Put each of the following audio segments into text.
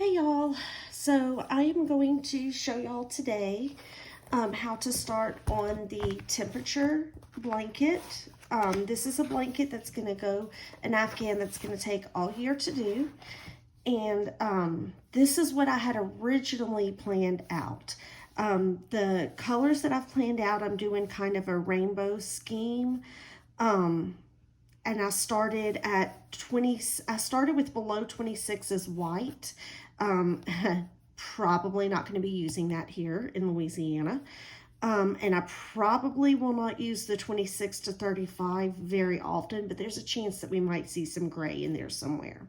Hey y'all, so I am going to show y'all today how to start on the Temerature blanket. This is a blanket that's going to go, an Afghan that's going to take all year to do. And this is what I had originally planned out. The colors that I've planned out, I'm doing kind of a rainbow scheme. And I started at 20, I started with below 26 as white. Probably not going to be using that here in Louisiana. And I probably will not use the 26 to 35 very often, but there's a chance that we might see some gray in there somewhere.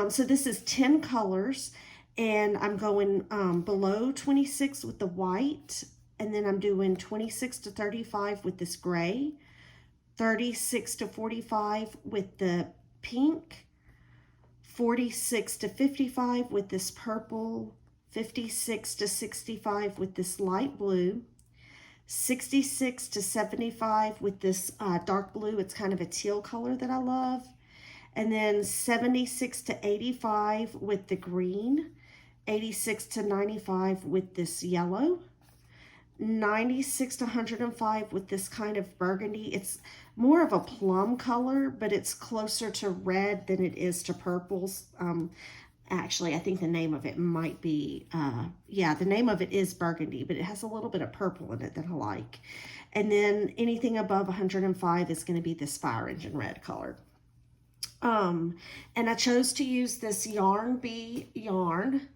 So this is 10 colors, and I'm going below 26 with the white, and then I'm doing 26 to 35 with this gray, 36 to 45 with the pink, 46 to 55 with this purple, 56 to 65 with this light blue, 66 to 75 with this dark blue. It's kind of a teal color that I love. And then 76 to 85 with the green, 86 to 95 with this yellow, 96 to 105 with this kind of burgundy. It's more of a plum color, but it's closer to red than it is to purples. Actually, I think the name of it might be, yeah, the name of it is burgundy, but it has a little bit of purple in it that I like. And then anything above 105 is going to be this fire engine red color. And I chose to use this Yarn Bee yarn.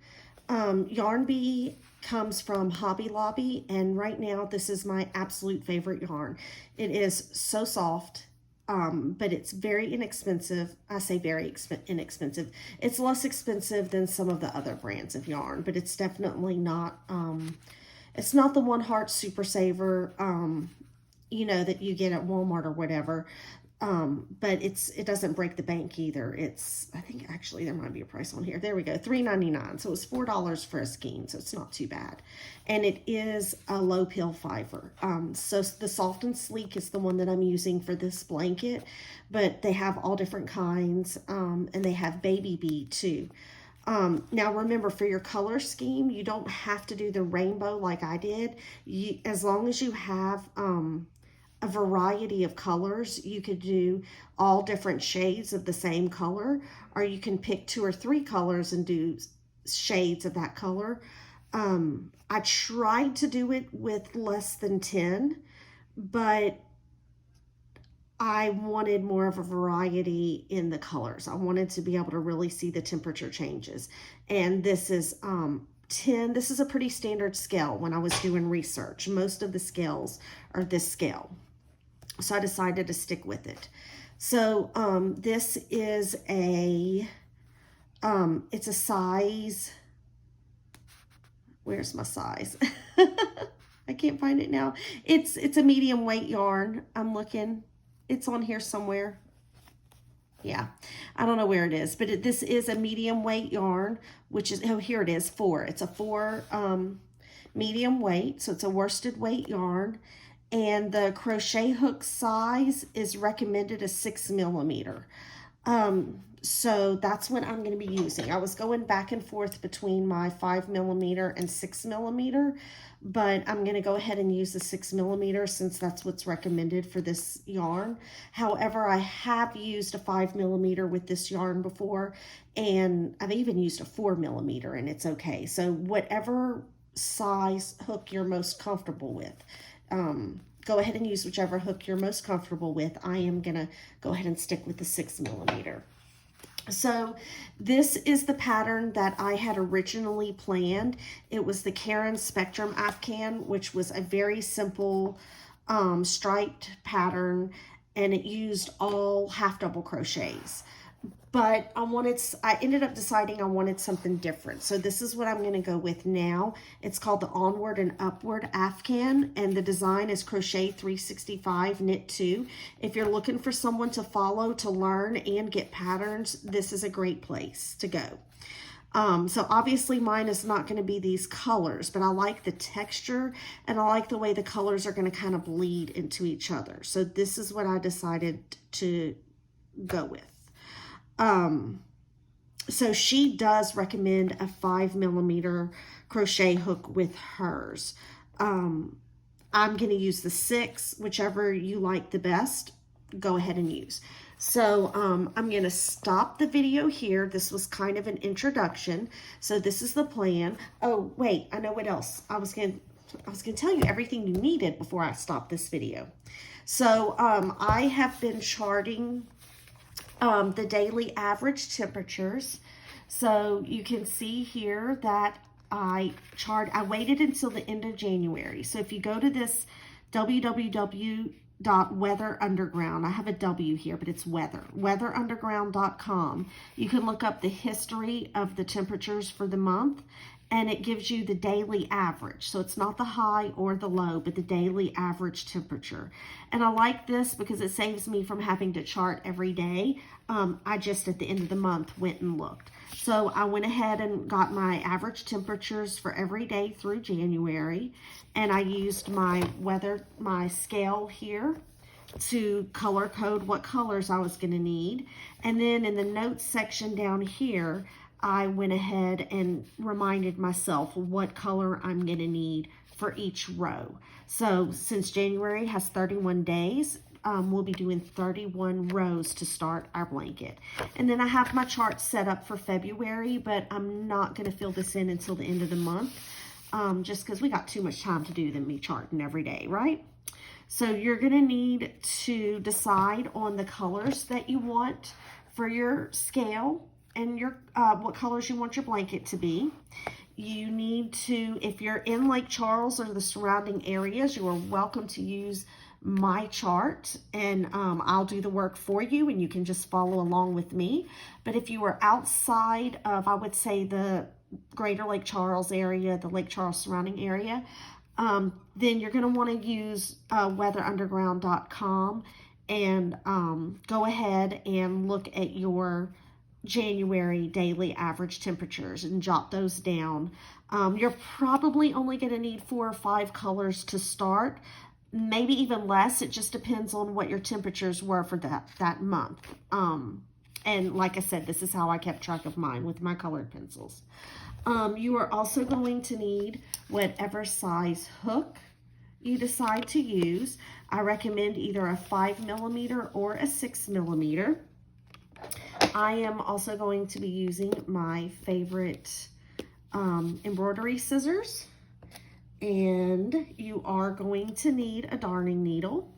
Yarn Bee comes from Hobby Lobby, and right now this is my absolute favorite yarn. It is so soft, but it's very inexpensive. I say very inexpensive. It's less expensive than some of the other brands of yarn, but it's definitely not, it's not the One Heart Super Saver, you know, that you get at Walmart or whatever. But it doesn't break the bank either. It's, I think actually there might be a price on here. There we go, $3.99. So it's $4 for a skein, so it's not too bad. And it is a low pill fiber. So the Soft and Sleek is the one that I'm using for this blanket, but they have all different kinds, and they have Baby Bee too. Now remember, for your color scheme, you don't have to do the rainbow like I did. As long as you have, a variety of colors, you could do all different shades of the same color, or you can pick 2 or 3 colors and do shades of that color. I tried to do it with less than 10, but I wanted more of a variety in the colors. I wanted to be able to really see the temperature changes. And this is 10. This is a pretty standard scale when I was doing research. Most of the scales are this scale. So I decided to stick with it. So this is a, it's a size, where's my size? I can't find it now. It's a medium weight yarn. I'm looking, it's on here somewhere. Yeah, I don't know where it is, but this is a medium weight yarn, which is, oh, here it is, 4. It's a 4 medium weight, so it's a worsted weight yarn. And the crochet hook size is recommended as 6 millimeter. So that's what I'm going to be using. I was going back and forth between my 5 millimeter and 6 millimeter, but I'm going to go ahead and use the 6 millimeter since that's what's recommended for this yarn. However, I have used a 5 millimeter with this yarn before, and I've even used a 4 millimeter, and it's okay. So whatever size hook you're most comfortable with, go ahead and use whichever hook you're most comfortable with. I am gonna go ahead and stick with the 6 millimeter. So this is the pattern that I had originally planned. It was the Karen Spectrum Afghan, which was a very simple striped pattern, and it used all half double crochets. But I ended up deciding I wanted something different. So this is what I'm going to go with now. It's called the Onward and Upward Afghan, and the design is Crochet 365 Knit 2. If you're looking for someone to follow, to learn, and get patterns, this is a great place to go. So obviously mine is not going to be these colors, but I like the texture, and I like the way the colors are going to kind of bleed into each other. So this is what I decided to go with. So she does recommend a 5mm crochet hook with hers. I'm going to use the 6, whichever you like the best, go ahead and use. So I'm going to stop the video here. This was kind of an introduction. So this is the plan. Oh, wait, I know what else. I was going to tell you everything you needed before I stop this video. So I have been charting the daily average temperatures. So you can see here that I waited until the end of January. So if you go to this www.weatherunderground, I have a W here, but it's weatherunderground.com. You can look up the history of the temperatures for the month, and it gives you the daily average. So it's not the high or the low, but the daily average temperature. And I like this because it saves me from having to chart every day. I just, at the end of the month, went and looked. So I went ahead and got my average temperatures for every day through January. And I used my scale here to color code what colors I was going to need. And then in the notes section down here, I went ahead and reminded myself what color I'm going to need for each row. So since January has 31 days, we'll be doing 31 rows to start our blanket. And then I have my chart set up for February, but I'm not going to fill this in until the end of the month, just because we got too much time to do than me charting every day, right? So you're going to need to decide on the colors that you want for your scale and your what colors you want your blanket to be. You need to, if you're in Lake Charles or the surrounding areas, you are welcome to use my chart, and I'll do the work for you and you can just follow along with me. But if you are outside of, I would say, the greater Lake Charles area, the Lake Charles surrounding area, then you're going to want to use weatherunderground.com and go ahead and look at your January daily average temperatures and jot those down. You're probably only going to need 4 or 5 colors to start, maybe even less. It just depends on what your temperatures were for that month. And like I said, this is how I kept track of mine with my colored pencils. You are also going to need whatever size hook you decide to use. I recommend either a 5mm or a 6mm. I am also going to be using my favorite embroidery scissors, and you are going to need a darning needle.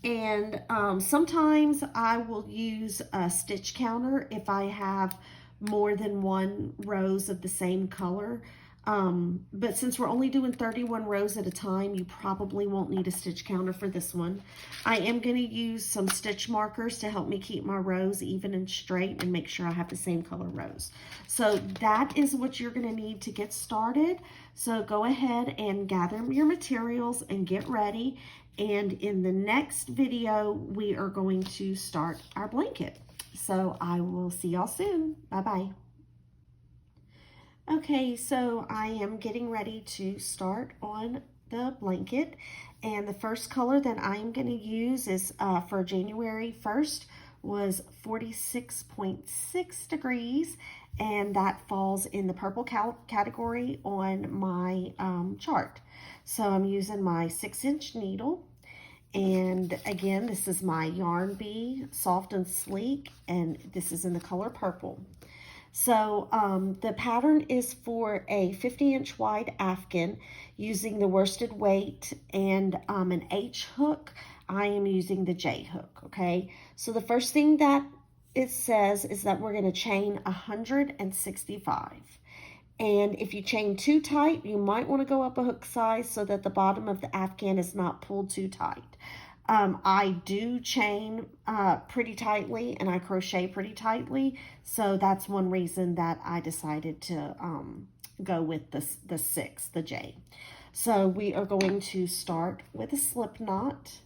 And sometimes I will use a stitch counter if I have more than 1 rows of the same color. But since we're only doing 31 rows at a time, you probably won't need a stitch counter for this one. I am going to use some stitch markers to help me keep my rows even and straight and make sure I have the same color rows. So that is what you're going to need to get started. So go ahead and gather your materials and get ready. And in the next video, we are going to start our blanket. So I will see y'all soon. Bye-bye. Okay, so I am getting ready to start on the blanket, and the first color that I'm going to use is for January 1st was 46.6 degrees, and that falls in the purple category on my chart. So I'm using my 6-inch needle, and again, this is my Yarn Bee Soft and Sleek, and this is in the color purple. So the pattern is for a 50-inch wide Afghan using the worsted weight and an H hook. I am using the J hook, okay? So the first thing that it says is that we're going to chain 165. And if you chain too tight, you might want to go up a hook size so that the bottom of the Afghan is not pulled too tight. I do chain pretty tightly and I crochet pretty tightly, so that's one reason that I decided to go with the 6, the J. So we are going to start with a slip knot,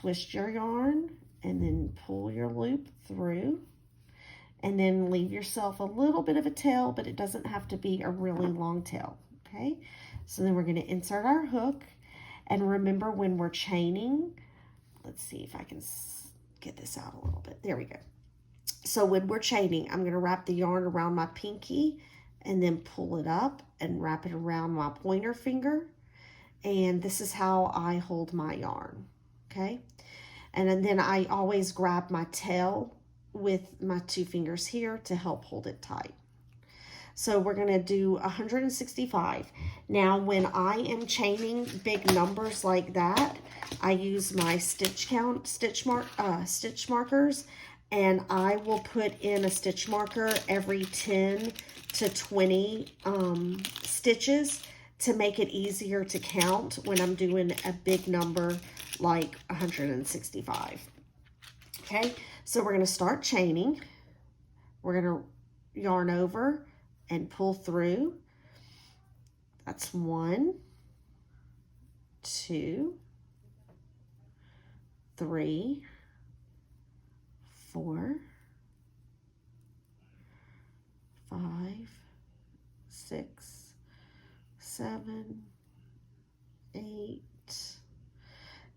twist your yarn, and then pull your loop through, and then leave yourself a little bit of a tail, but it doesn't have to be a really long tail, okay? So then we're going to insert our hook. And remember, when we're chaining, let's see if I can get this out a little bit. There we go. So when we're chaining, I'm going to wrap the yarn around my pinky and then pull it up and wrap it around my pointer finger. And this is how I hold my yarn, okay? And then I always grab my tail with my 2 fingers here to help hold it tight. So we're going to do 165. Now, when I am chaining big numbers like that, I use my stitch markers, and I will put in a stitch marker every 10 to 20 stitches to make it easier to count when I'm doing a big number like 165. Okay, so we're going to start chaining. We're going to yarn over and pull through. That's 1, 2, 3, 4, 5, 6, 7, 8.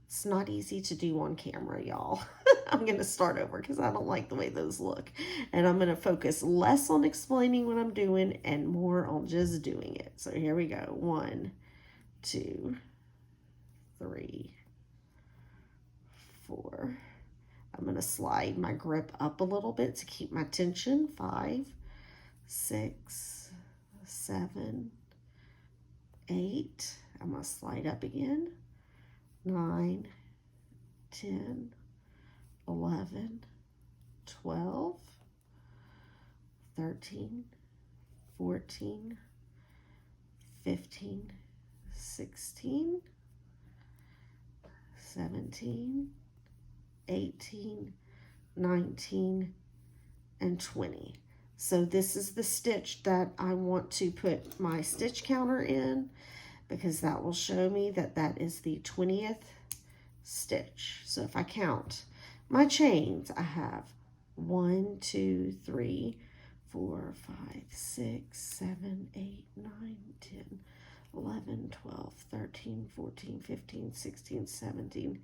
It's not easy to do on camera, y'all. I'm going to start over because I don't like the way those look. And I'm going to focus less on explaining what I'm doing and more on just doing it. So here we go. 1, 2, 3, 4. I'm going to slide my grip up a little bit to keep my tension. 5, 6, 7, 8. I'm going to slide up again. 9, 10, 11, 12, 13, 14, 15, 16, 17, 18, 19, and 20. So this is the stitch that I want to put my stitch counter in, because that will show me that that is the 20th stitch. So if I count my chains, I have 1, 2, 3, 4, 5, 6, 7, 8, 9, 10, 11, 12, 13, 14, 15, 16, 17,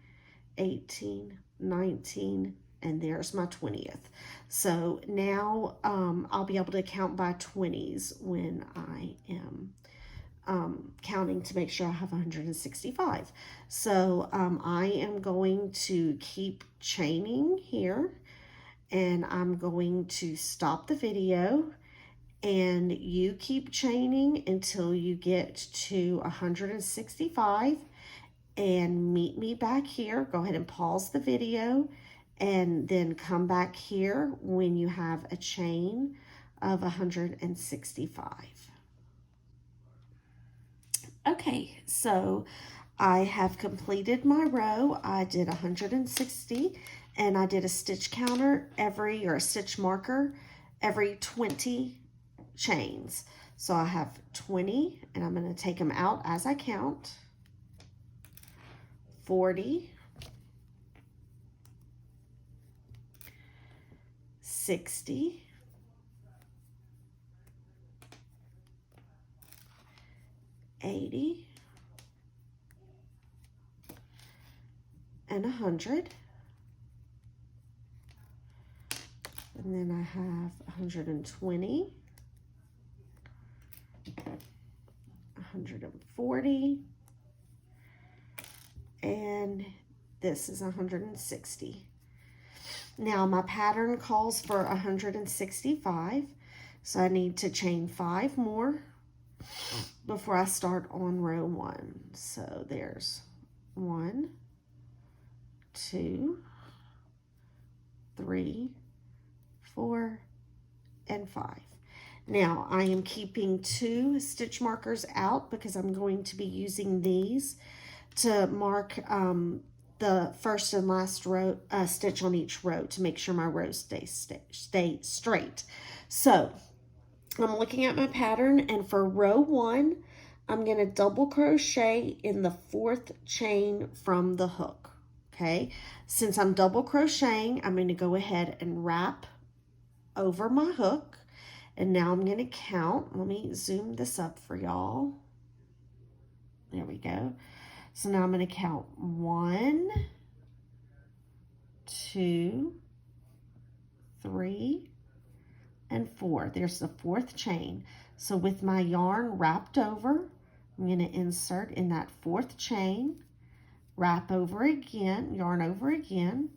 18, 19, and there's my 20th. So now I'll be able to count by 20s when I am counting to make sure I have 165. So I am going to keep chaining here, and I'm going to stop the video, and you keep chaining until you get to 165 and meet me back here. Go ahead and pause the video and then come back here when you have a chain of 165. Okay, so I have completed my row. I did 160, and I did a stitch counter or a stitch marker every 20 chains. So I have 20, and I'm going to take them out as I count. 40, 60, 80, and 100. And then I have 120, 140, and this is 160. Now my pattern calls for 165, so I need to chain 5 more before I start on row 1. So there's 1, 2, 3, 4, and 5. Now I am keeping 2 stitch markers out because I'm going to be using these to mark the first and last row stitch on each row to make sure my rows stay straight. So I'm looking at my pattern, and for row 1, I'm going to double crochet in the 4th chain from the hook. Okay, since I'm double crocheting, I'm going to go ahead and wrap over my hook, and now I'm going to count. Let me zoom this up for y'all. There we go. So now I'm going to count 1, 2, 3, and 4. There's the 4th chain. So with my yarn wrapped over, I'm going to insert in that 4th chain, wrap over again, yarn over again.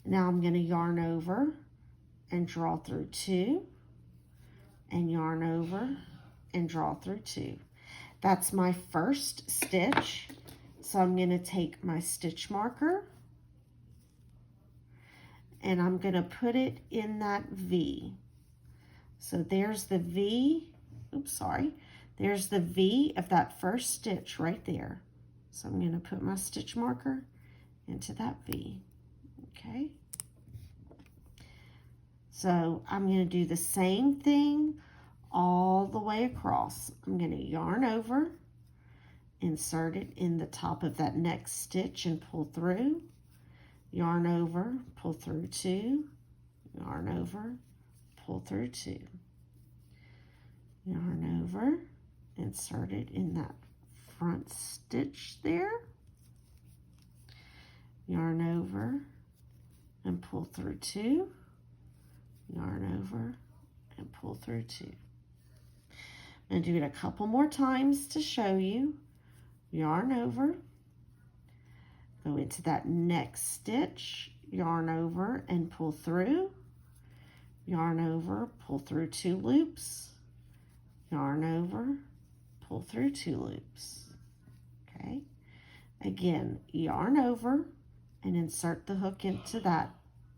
Now I'm going to yarn over and draw through 2, and yarn over and draw through 2. That's my first stitch. So I'm going to take my stitch marker and I'm going to put it in that V. So there's the V, oops, sorry. There's the V of that first stitch right there. So I'm going to put my stitch marker into that V, okay? So I'm going to do the same thing all the way across. I'm going to yarn over, insert it in the top of that next stitch and pull through, yarn over, pull through 2, yarn over, pull through 2, yarn over, insert it in that front stitch there, yarn over and pull through 2, yarn over and pull through 2. I'm going to do it a couple more times to show you. Yarn over, go into that next stitch, yarn over and pull through, yarn over, pull through 2 loops, yarn over, pull through 2 loops. Okay, again, yarn over and insert the hook into that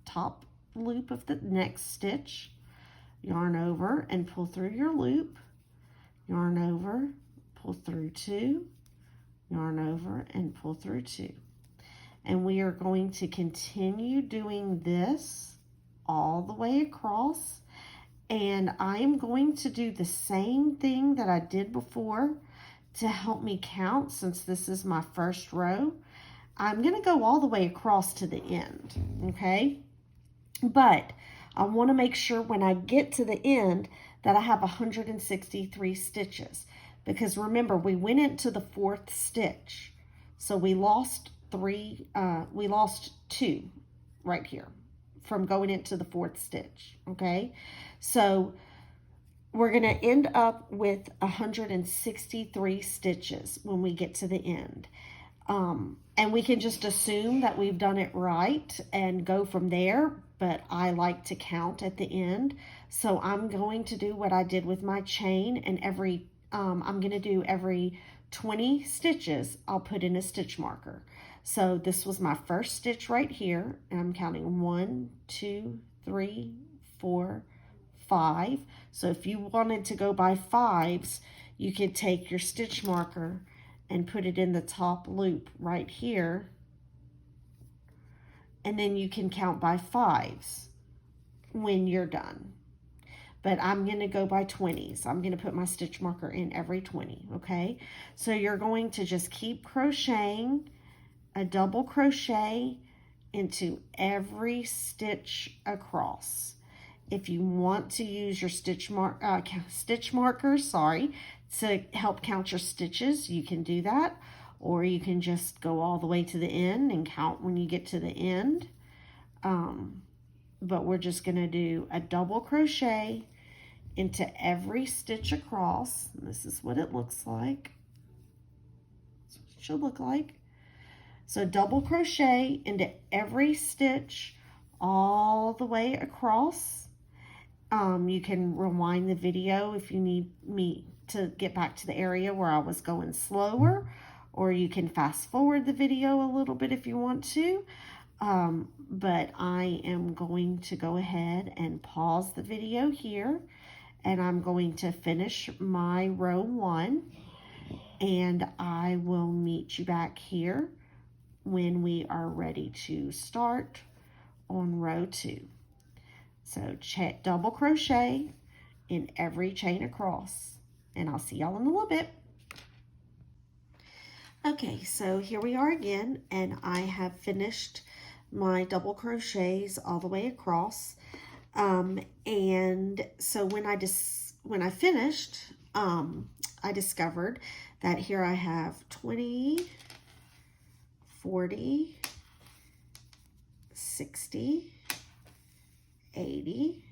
top loop of the next stitch, yarn over and pull through your loop, yarn over, pull through 2, yarn over and pull through 2. And we are going to continue doing this all the way across. And I am going to do the same thing that I did before to help me count, since this is my first row. I'm going to go all the way across to the end, okay? But I want to make sure when I get to the end that I have 163 stitches. Because remember, we went into the 4th stitch. So we lost 2 right here from going into the 4th stitch, okay? So we're going to end up with 163 stitches when we get to the end. And we can just assume that we've done it right and go from there, but I like to count at the end. So I'm going to do what I did with my chain, and I'm going to do every 20 stitches, I'll put in a stitch marker. So this was my first stitch right here, and I'm counting 1, 2, 3, 4, 5. So if you wanted to go by 5s, you could take your stitch marker and put it in the top loop right here, and then you can count by 5s when you're done. But I'm going to go by 20s. I'm going to put my stitch marker in every 20, okay? So you're going to just keep crocheting a double crochet into every stitch across. If you want to use your stitch markers, to help count your stitches, you can do that. Or you can just go all the way to the end and count when you get to the end. But we're just going to do a double crochet into every stitch across. This is what it looks like. That's what it should look like. So double crochet into every stitch all the way across. You can rewind the video if you need me to get back to the area where I was going slower, or you can fast forward the video a little bit if you want to. But I am going to go ahead and pause the video here, and I'm going to finish my row 1, and I will meet you back here when we are ready to start on row 2. So double crochet in every chain across, and I'll see y'all in a little bit. Okay, so here we are again, and I have finished my double crochets all the way across. And so when I finished, I discovered that here I have 20, 40, 60, 80,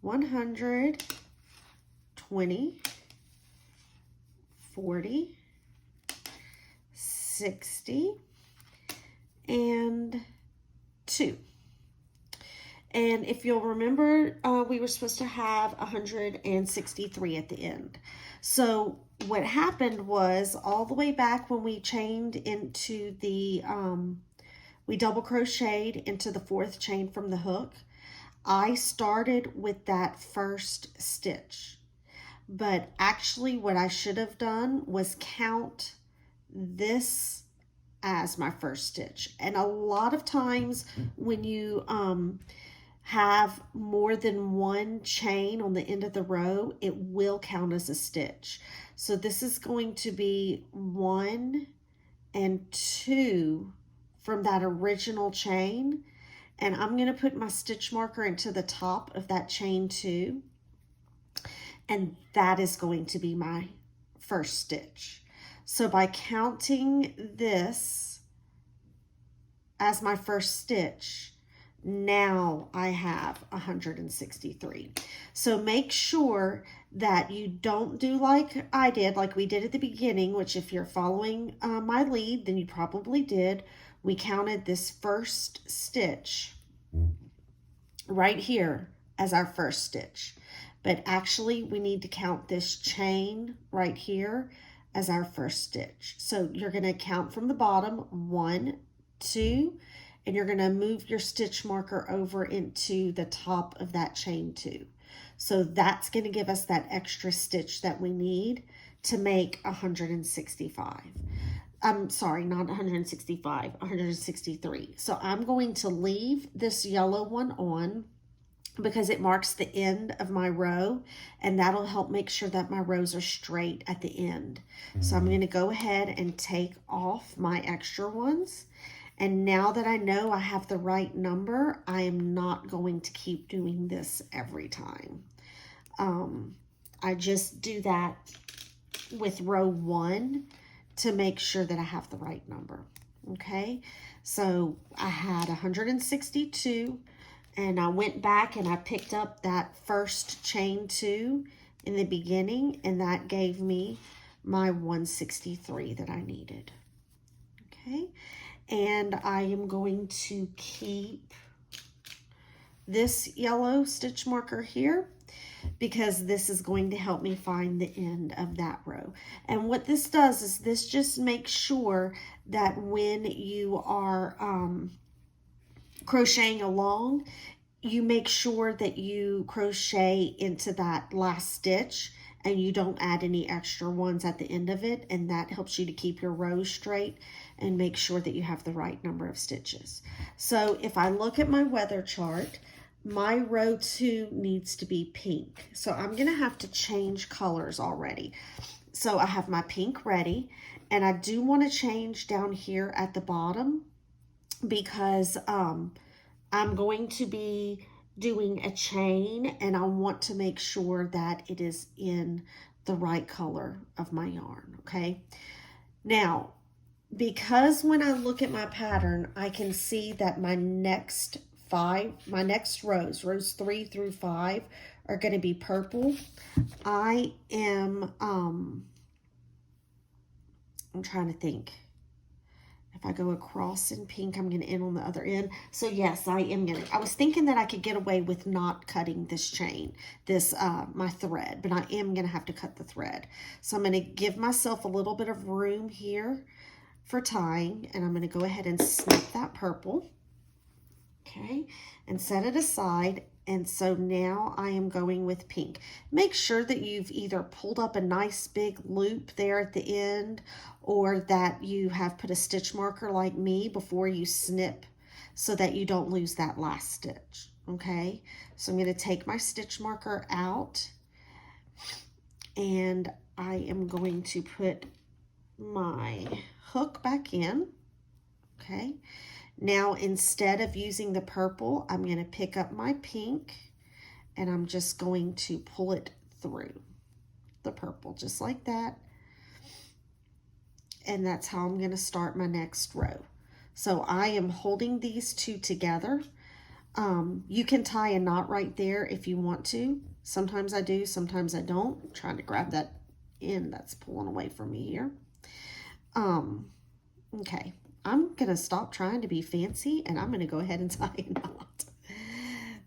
100, 20, 40, 60, and 2. And if you'll remember, we were supposed to have 163 at the end. So what happened was, all the way back when we chained into the, we double crocheted into the 4th chain from the hook, I started with that first stitch. But actually what I should have done was count this as my first stitch. And a lot of times when you have more than one chain on the end of the row, it will count as a stitch. So this is going to be 1 and 2 from that original chain, and I'm going to put my stitch marker into the top of that chain 2, and that is going to be my first stitch. So by counting this as my first stitch, now I have 163. So make sure that you don't do like I did, like we did at the beginning, which if you're following my lead, then you probably did. We counted this first stitch right here as our first stitch. But actually we need to count this chain right here as our first stitch. So you're going to count from the bottom, 1, 2, and you're going to move your stitch marker over into the top of that chain 2. So that's going to give us that extra stitch that we need to make 165. I'm sorry, not 165, 163. So I'm going to leave this yellow one on because it marks the end of my row, and that'll help make sure that my rows are straight at the end. So I'm going to go ahead and take off my extra ones. And now that I know I have the right number, I am not going to keep doing this every time. I just do that with row 1 to make sure that I have the right number. Okay, so I had 162, and I went back and I picked up that first chain 2 in the beginning, and that gave me my 163 that I needed. Okay. And I am going to keep this yellow stitch marker here because this is going to help me find the end of that row. And what this does is this just makes sure that when you are crocheting along, you make sure that you crochet into that last stitch and you don't add any extra ones at the end of it, and that helps you to keep your rows straight and make sure that you have the right number of stitches. So if I look at my weather chart, my row 2 needs to be pink. So I'm gonna have to change colors already. So I have my pink ready, and I do want to change down here at the bottom because I'm going to be doing a chain, and I want to make sure that it is in the right color of my yarn. Okay, now because when I look at my pattern, I can see that my next rows 3 through 5 are going to be purple. I am I'm trying to think. If I go across in pink, I'm going to end on the other end. So yes, I was thinking that I could get away with not cutting this chain, my thread, but I am going to have to cut the thread. So I'm going to give myself a little bit of room here for tying, and I'm going to go ahead and snip that purple. Okay, and set it aside. And so now I am going with pink. Make sure that you've either pulled up a nice big loop there at the end, or that you have put a stitch marker like me before you snip so that you don't lose that last stitch. Okay, so I'm going to take my stitch marker out, and I am going to put my hook back in. Okay, now instead of using the purple, I'm going to pick up my pink, and I'm just going to pull it through the purple just like that. And that's how I'm going to start my next row. So I am holding these two together. You can tie a knot right there if you want to. Sometimes I do, sometimes I don't. I'm trying to grab that end that's pulling away from me here. Okay, I'm going to stop trying to be fancy and I'm going to go ahead and tie a knot.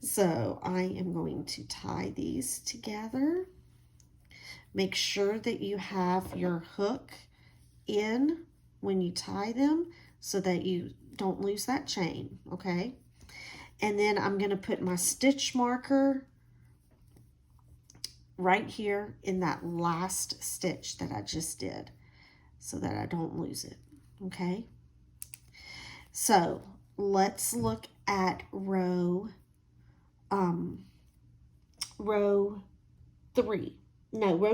So I am going to tie these together. Make sure that you have your hook in when you tie them so that you don't lose that chain, okay? And then I'm going to put my stitch marker right here in that last stitch that I just did so that I don't lose it, okay? So let's look at row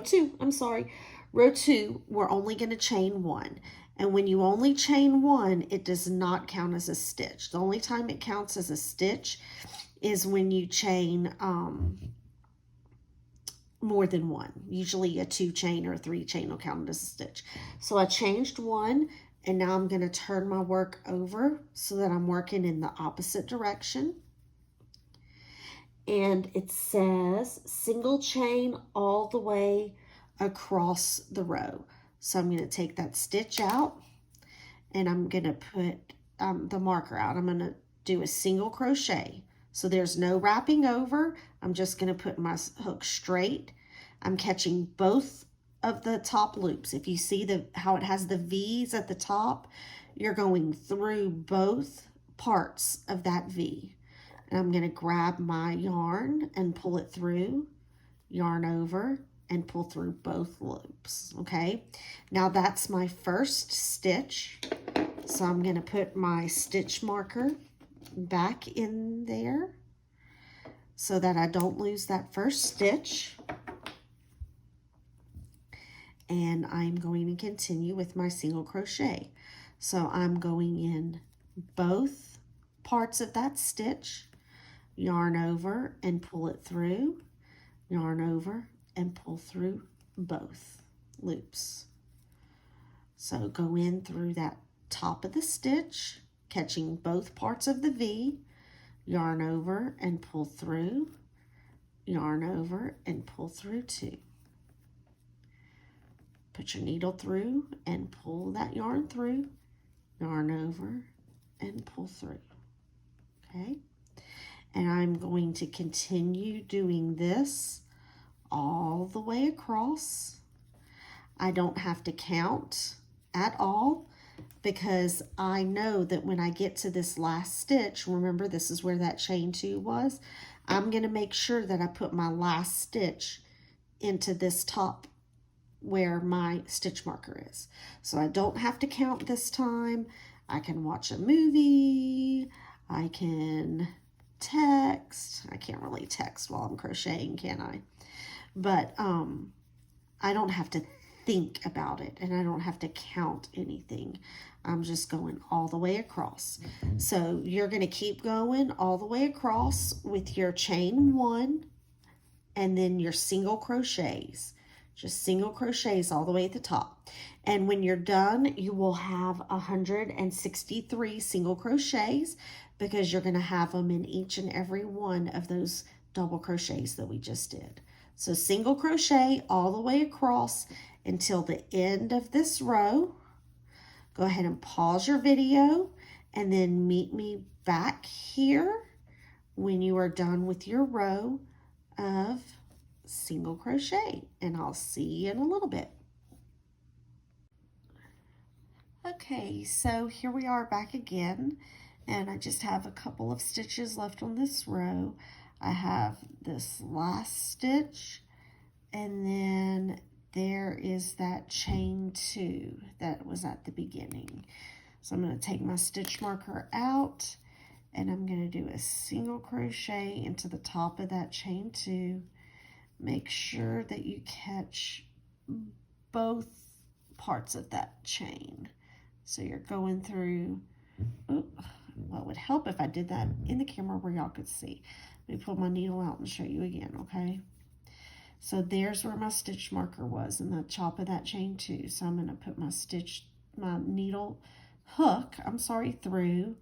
2, I'm sorry. Row 2, we're only going to chain 1. And when you only chain 1, it does not count as a stitch. The only time it counts as a stitch is when you chain more than 1. Usually a 2 chain or a 3 chain will count as a stitch. So I changed 1, and now I'm going to turn my work over so that I'm working in the opposite direction. And it says single chain all the way across the row. So I'm going to take that stitch out and I'm going to put the marker out. I'm going to do a single crochet. So there's no wrapping over. I'm just going to put my hook straight. I'm catching both of the top loops. If you see how it has the V's at the top, you're going through both parts of that V. And I'm going to grab my yarn and pull it through, yarn over, and pull through both loops, okay? Now that's my first stitch. So I'm going to put my stitch marker back in there so that I don't lose that first stitch. And I'm going to continue with my single crochet. So I'm going in both parts of that stitch, yarn over and pull it through, yarn over and pull through both loops. So go in through that top of the stitch, catching both parts of the V, yarn over and pull through, yarn over and pull through 2. Put your needle through and pull that yarn through, yarn over and pull through, okay? And I'm going to continue doing this all the way across. I don't have to count at all because I know that when I get to this last stitch, remember this is where that chain 2 was, I'm going to make sure that I put my last stitch into this top where my stitch marker is. So I don't have to count this time. I can watch a movie. I can text. I can't really text while I'm crocheting, can I? But I don't have to think about it and I don't have to count anything. I'm just going all the way across. So you're going to keep going all the way across with your chain 1 and then your single crochets. Just single crochets all the way at the top. And when you're done, you will have 163 single crochets because you're going to have them in each and every one of those double crochets that we just did. So single crochet all the way across until the end of this row. Go ahead and pause your video and then meet me back here when you are done with your row of single crochet, and I'll see you in a little bit. Okay, so here we are back again, and I just have a couple of stitches left on this row. I have this last stitch, and then there is that chain 2 that was at the beginning. So I'm going to take my stitch marker out, and I'm going to do a single crochet into the top of that chain 2. Make sure that you catch both parts of that chain. So you're going through, what would help if I did that in the camera where y'all could see. Let me pull my needle out and show you again, okay? So there's where my stitch marker was in the top of that chain 2. So I'm going to put my needle hook, through,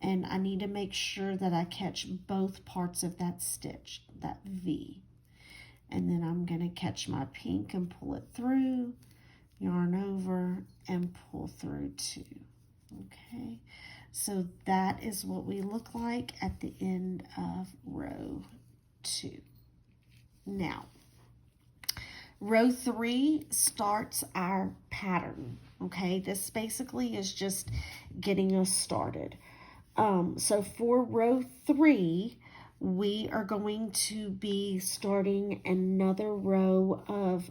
and I need to make sure that I catch both parts of that stitch, that V. And then I'm going to catch my pink and pull it through, yarn over, and pull through too. Okay, so that is what we look like at the end of row 2. Now, row 3 starts our pattern. Okay, this basically is just getting us started. So for row 3, we are going to be starting another row of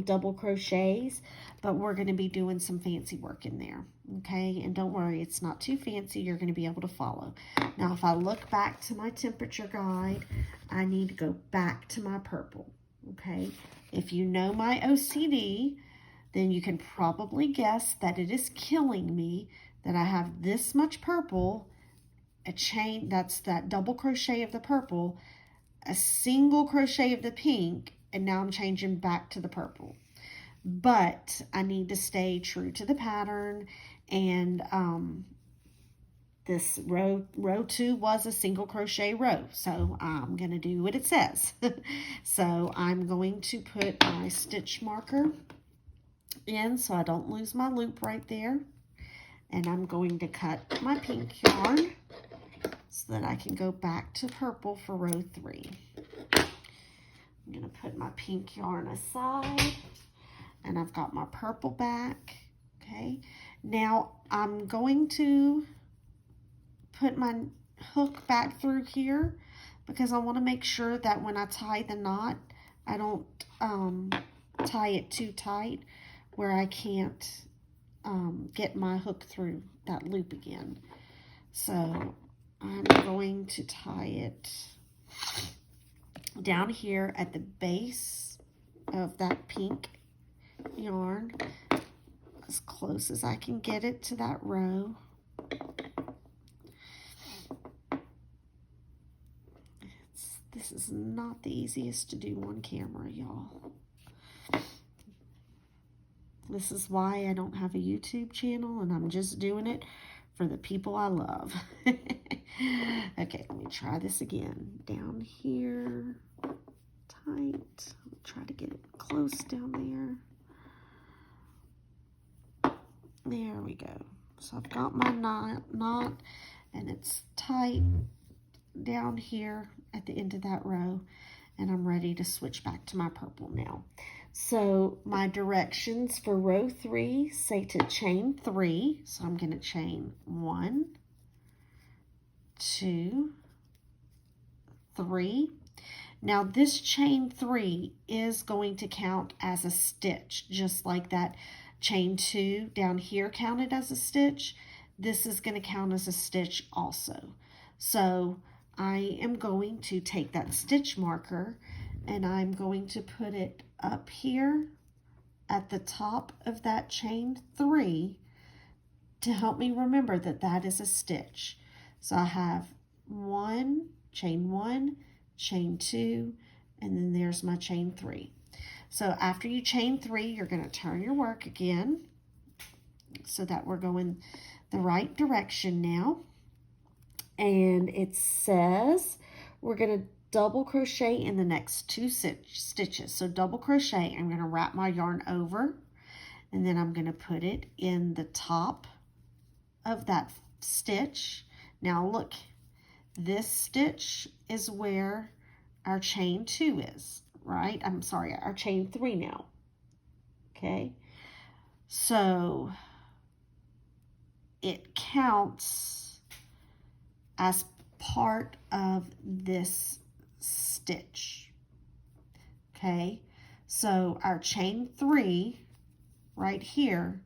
double crochets, but we're going to be doing some fancy work in there. Okay, and don't worry, it's not too fancy. You're going to be able to follow. Now, if I look back to my temperature guide, I need to go back to my purple. Okay, if you know my OCD, then you can probably guess that it is killing me that I have this much purple, a chain, that's that double crochet of the purple, a single crochet of the pink, and now I'm changing back to the purple. But I need to stay true to the pattern, and this row 2 was a single crochet row, so I'm going to do what it says. So I'm going to put my stitch marker in so I don't lose my loop right there, and I'm going to cut my pink yarn so that I can go back to purple for row 3. I'm going to put my pink yarn aside, and I've got my purple back. Okay, now I'm going to put my hook back through here because I want to make sure that when I tie the knot, I don't tie it too tight where I can't get my hook through that loop again. So I'm going to tie it down here at the base of that pink yarn, as close as I can get it to that row. This is not the easiest to do on camera, y'all. This is why I don't have a YouTube channel, and I'm just doing it for the people I love. Okay, let me try this again. Down here, tight. Try to get it close down there. There we go. So I've got my knot, and it's tight down here at the end of that row, and I'm ready to switch back to my purple now. So my directions for row 3 say to chain 3. So I'm going to chain 1, 2, 3. Now this chain 3 is going to count as a stitch, just like that chain 2 down here counted as a stitch. This is going to count as a stitch also. So I am going to take that stitch marker and I'm going to put it up here at the top of that chain 3 to help me remember that that is a stitch. So I have chain 1, chain 2, and then there's my chain 3. So after you chain 3, you're going to turn your work again so that we're going the right direction now. And it says we're going to double crochet in the next 2 stitches. So double crochet, I'm going to wrap my yarn over, and then I'm going to put it in the top of that stitch. Now look, this stitch is where our chain 2 is, right? I'm sorry, our chain 3 now. Okay, so it counts as part of this stitch. Okay, so our chain 3 right here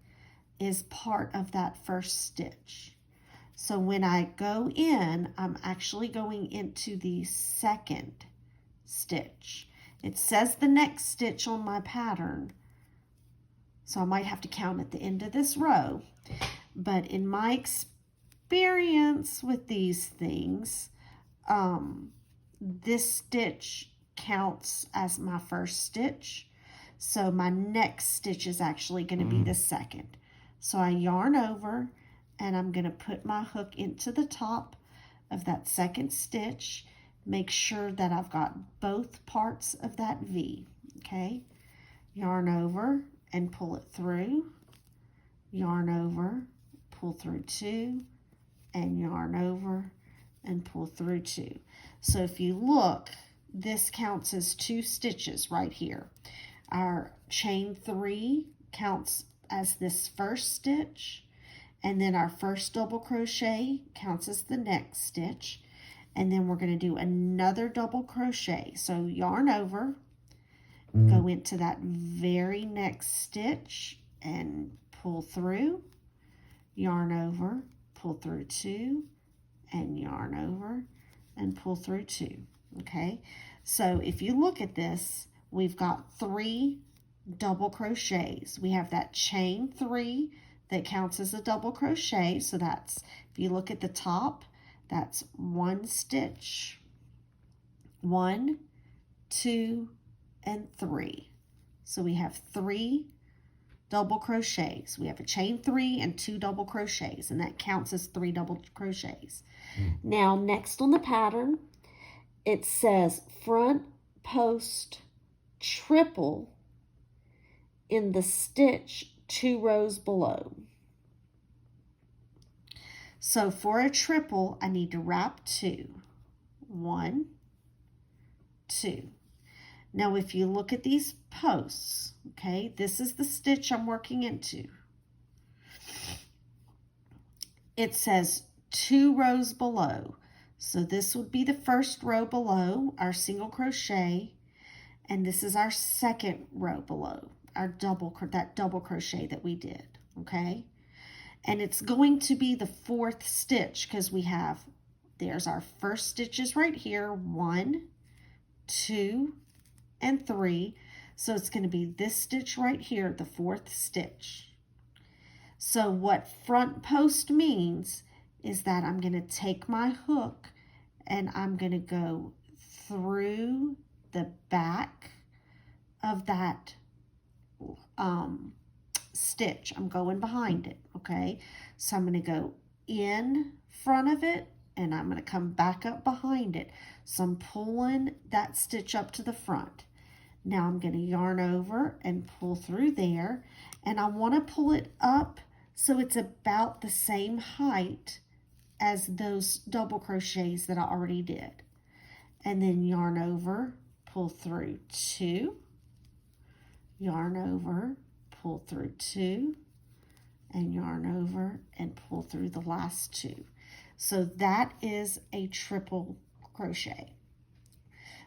is part of that first stitch. So when I go in, I'm actually going into the second stitch. It says the next stitch on my pattern, so I might have to count at the end of this row. But in my experience with these things, this stitch counts as my first stitch. So my next stitch is actually going to be the second. So I yarn over and I'm going to put my hook into the top of that second stitch. Make sure that I've got both parts of that V, okay? Yarn over and pull it through, yarn over, pull through 2, and yarn over and pull through 2. So if you look, this counts as 2 stitches right here. Our chain 3 counts as this first stitch, and then our first double crochet counts as the next stitch, and then we're going to do another double crochet. So yarn over, go into that very next stitch and pull through, yarn over, pull through 2, and yarn over and pull through 2. Okay, so if you look at this, we've got 3 double crochets. We have that chain 3 that counts as a double crochet. So that's, if you look at the top, that's 1 stitch, 1, 2, and 3. So we have 3 double crochets. We have a chain 3 and 2 double crochets, and that counts as 3 double crochets. Now, next on the pattern, it says front post triple in the stitch 2 rows below. So for a triple, I need to wrap 2. 1, 2. Now, if you look at these posts, okay, this is the stitch I'm working into. It says 2 rows below. So this would be the first row below our single crochet, and this is our second row below, our double crochet that we did, okay? And it's going to be the 4th stitch because we have, there's our first stitches right here, 1, 2, and 3. So it's going to be this stitch right here, the 4th stitch. So what front post means is that I'm going to take my hook and I'm going to go through the back of that stitch. I'm going behind it, okay? So I'm going to go in front of it and I'm going to come back up behind it. So I'm pulling that stitch up to the front. Now I'm going to yarn over and pull through there, and I want to pull it up so it's about the same height as those double crochets that I already did. And then yarn over, pull through 2, yarn over, pull through 2, and yarn over and pull through the last 2. So that is a triple crochet.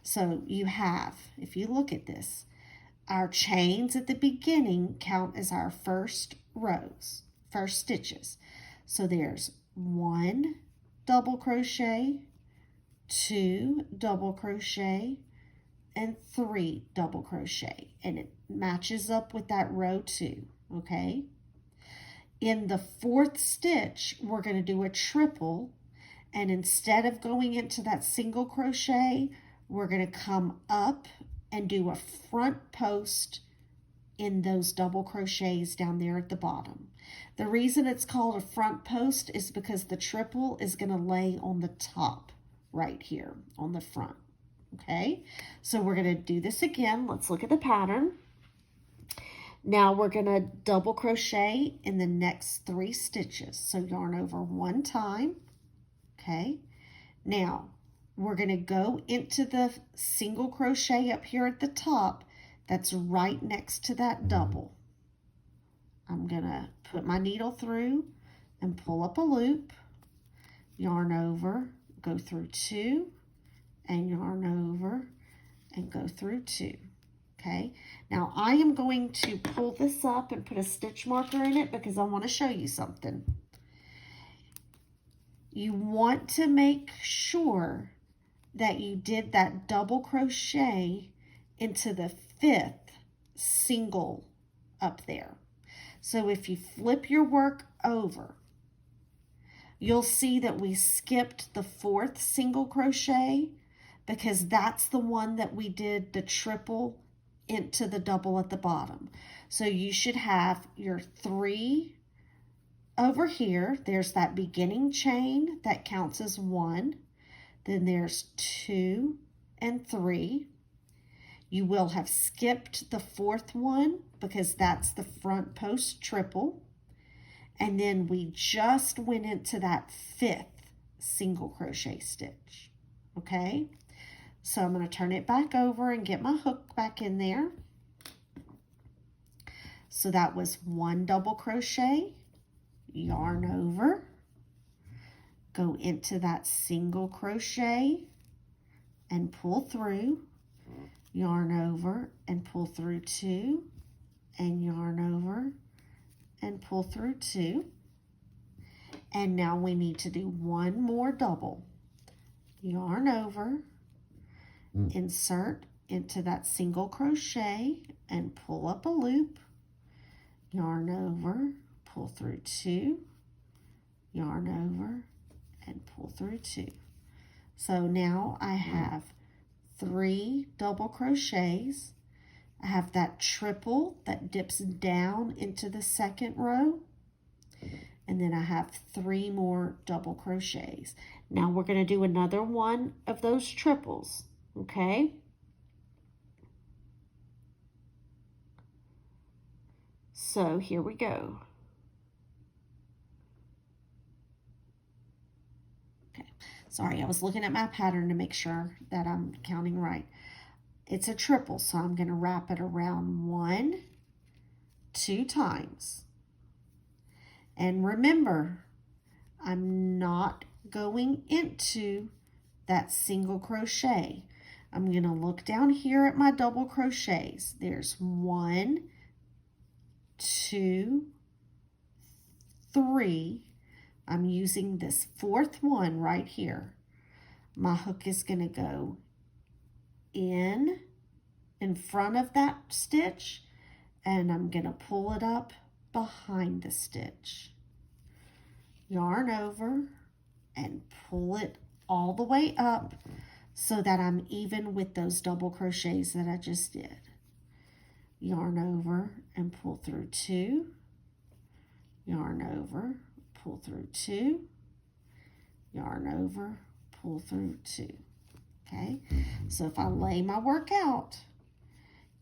So you have, if you look at this, our chains at the beginning count as our first rows, first stitches. So there's 1 double crochet, 2 double crochet, and 3 double crochet. And it matches up with that row 2, okay? In the 4th stitch, we're going to do a triple. And instead of going into that single crochet, we're going to come up and do a front post in those double crochets down there at the bottom. The reason it's called a front post is because the triple is going to lay on the top right here on the front. Okay, so we're going to do this again. Let's look at the pattern. Now we're going to double crochet in the next 3 stitches. So yarn over 1 time. Okay, now we're going to go into the single crochet up here at the top that's right next to that double. I'm going to put my needle through and pull up a loop, yarn over, go through 2, and yarn over and go through 2. Okay, now I am going to pull this up and put a stitch marker in it because I want to show you something. You want to make sure that you did that double crochet into the 5th single up there. So if you flip your work over, you'll see that we skipped the 4th single crochet because that's the one that we did the triple into the double at the bottom. So you should have your 3 over here, there's that beginning chain that counts as 1. Then there's 2 and 3. You will have skipped the 4th one because that's the front post triple. And then we just went into that 5th single crochet stitch. Okay, so I'm going to turn it back over and get my hook back in there. So that was 1 double crochet, yarn over, go into that single crochet and pull through, yarn over and pull through 2, and yarn over and pull through 2. And now we need to do 1 more double. Yarn over, insert into that single crochet and pull up a loop, yarn over, pull through 2, yarn over and pull through 2. So now I have 3 double crochets. I have that triple that dips down into the 2nd row, and then I have 3 more double crochets. Now we're going to do another one of those triples, okay? So here we go. Okay, sorry, I was looking at my pattern to make sure that I'm counting right. It's a triple, so I'm going to wrap it around 1, 2 times. And remember, I'm not going into that single crochet. I'm going to look down here at my double crochets. There's 1, 2, 3. I'm using this 4th one right here. My hook is going to go in front of that stitch, and I'm going to pull it up behind the stitch. Yarn over and pull it all the way up so that I'm even with those double crochets that I just did. Yarn over and pull through 2, yarn over, pull through 2, yarn over, pull through 2. Okay, so if I lay my work out,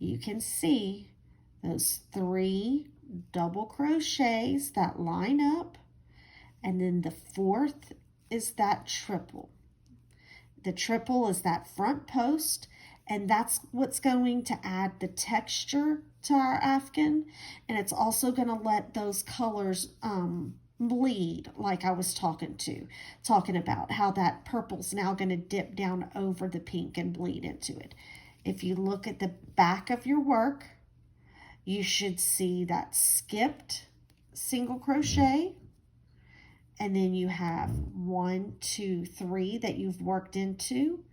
you can see those 3 double crochets that line up, and then the 4th is that triple. The triple is that front post, and that's what's going to add the texture to our Afghan, and it's also going to let those colors bleed, like I was talking about, how that purple's now going to dip down over the pink and bleed into it. If you look at the back of your work, you should see that skipped single crochet, and then you have 1, 2, 3 that you've worked into,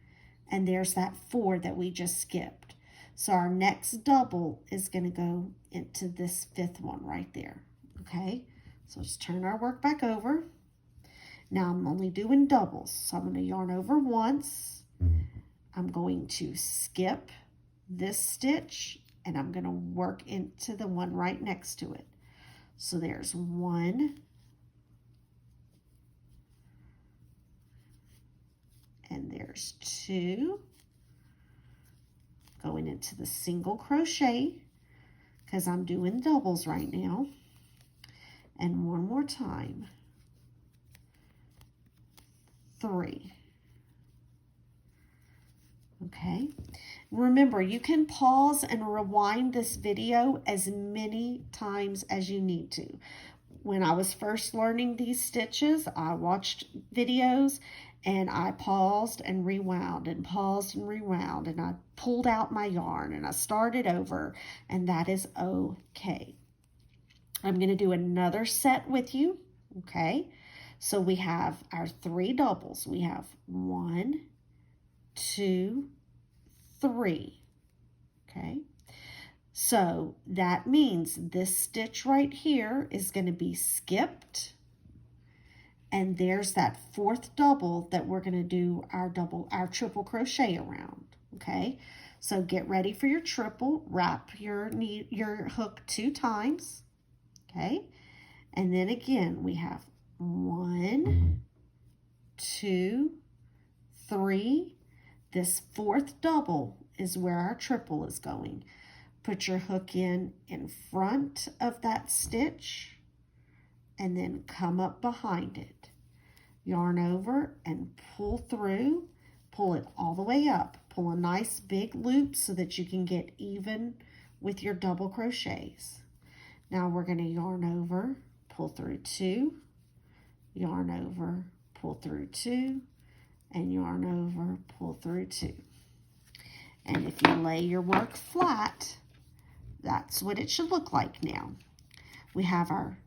and there's that 4 that we just skipped. So our next double is going to go into this 5th one right there. Okay, so let's turn our work back over. Now I'm only doing doubles, so I'm going to yarn over once. I'm going to skip this stitch, and I'm going to work into the one right next to it. So there's 1, and there's 2, going into the single crochet because I'm doing doubles right now, and 1 more time, 3. Okay, remember, you can pause and rewind this video as many times as you need to. When I was first learning these stitches, I watched videos and I paused and rewound and paused and rewound, and I pulled out my yarn and I started over, and that is okay. I'm going to do another set with you, okay? So we have our 3 doubles. We have 1, 2, 3, okay? So that means this stitch right here is going to be skipped, and there's that 4th double that we're going to do our triple crochet around, okay? So get ready for your triple. Wrap your hook 2 times, okay? And then again, we have 1, 2, 3. This fourth double is where our triple is going. Put your hook in front of that stitch and then come up behind it. Yarn over and pull through. Pull it all the way up. Pull a nice big loop so that you can get even with your double crochets. Now we're going to yarn over, pull through 2, yarn over, pull through 2, and yarn over, pull through 2. And if you lay your work flat, that's what it should look like now. We have our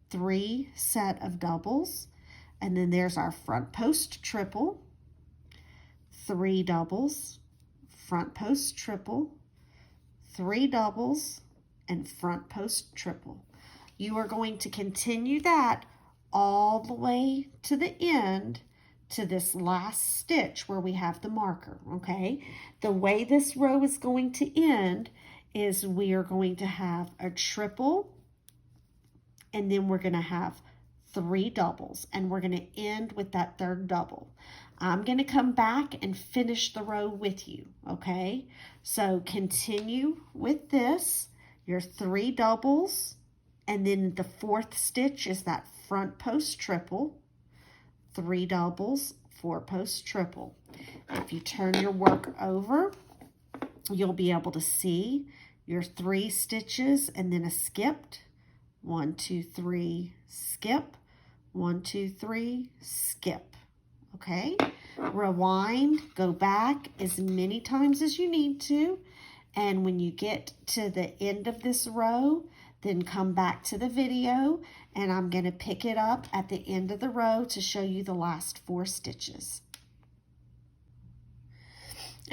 3 set of doubles, and then there's our front post triple, 3 doubles, front post triple, 3 doubles, and front post triple. You are going to continue that all the way to the end to this last stitch where we have the marker, okay? The way this row is going to end is we are going to have a triple, and then we're going to have 3 doubles, and we're going to end with that third double. I'm going to come back and finish the row with you, okay? So continue with this, your 3 doubles, and then the fourth stitch is that front post triple, 3 doubles, 4 post triple. If you turn your work over, you'll be able to see your 3 stitches and then a skipped. 1, 2, 3, skip. 1, 2, 3, skip. Okay? Rewind, go back as many times as you need to. And when you get to the end of this row, then come back to the video, and I'm going to pick it up at the end of the row to show you the last 4 stitches.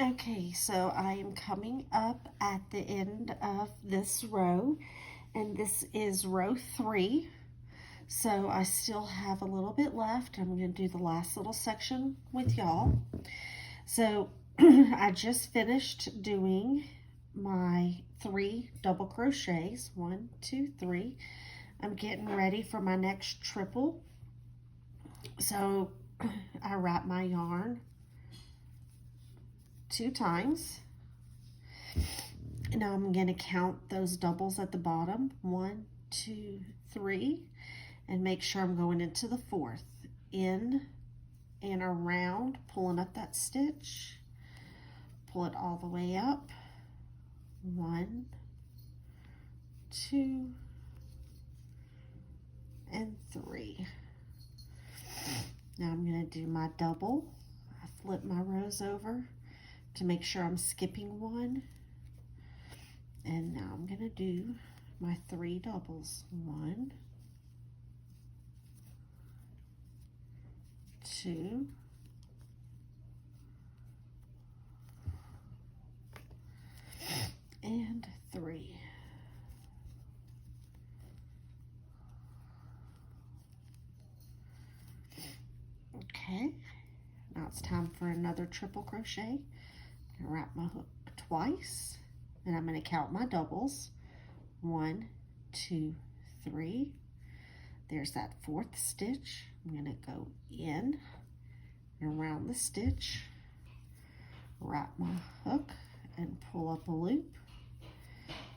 Okay, so I am coming up at the end of this row, and this is row 3. So I still have a little bit left. I'm going to do the last little section with y'all. So I just finished doing my 3 double crochets. 1, 2, 3. I'm getting ready for my next triple. So I wrap my yarn 2 times. Now I'm going to count those doubles at the bottom. 1, 2, 3. And make sure I'm going into the 4th. In and around, pulling up that stitch. Pull it all the way up. 1, 2, and 3. Now I'm going to do my double. I flip my rows over to make sure I'm skipping 1. And now I'm going to do my 3 doubles. 1, 2, and 3. Okay, now it's time for another triple crochet. I'm going to wrap my hook twice, and I'm going to count my doubles. 1, 2, 3. There's that 4th stitch. I'm going to go in and around the stitch, wrap my hook, and pull up a loop.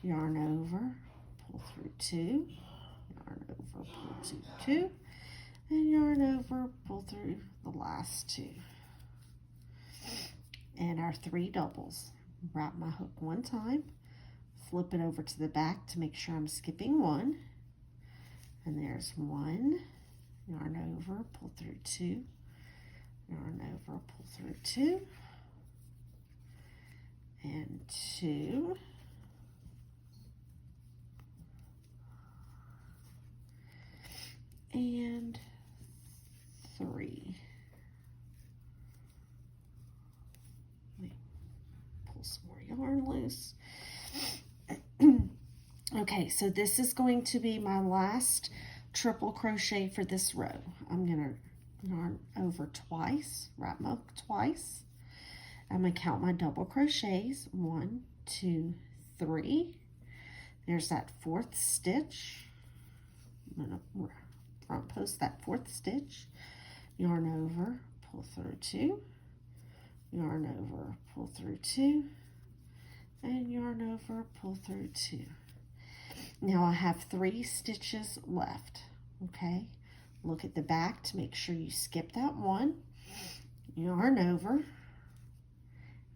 Yarn over, pull through 2, yarn over, pull through 2, and yarn over, pull through the last 2. And our 3 doubles. Wrap my hook 1 time, flip it over to the back to make sure I'm skipping 1. And there's 1, yarn over, pull through 2, yarn over, pull through 2, and 2, and 3. Let me pull some more yarn loose. Okay, so this is going to be my last triple crochet for this row. I'm going to yarn over twice, wrap my hook twice. I'm going to count my double crochets. 1, 2, 3. There's that 4th stitch. I'm going to front post that 4th stitch, yarn over, pull through 2, yarn over, pull through 2, and yarn over, pull through 2. Now I have 3 stitches left, okay? Look at the back to make sure you skip that 1, yarn over,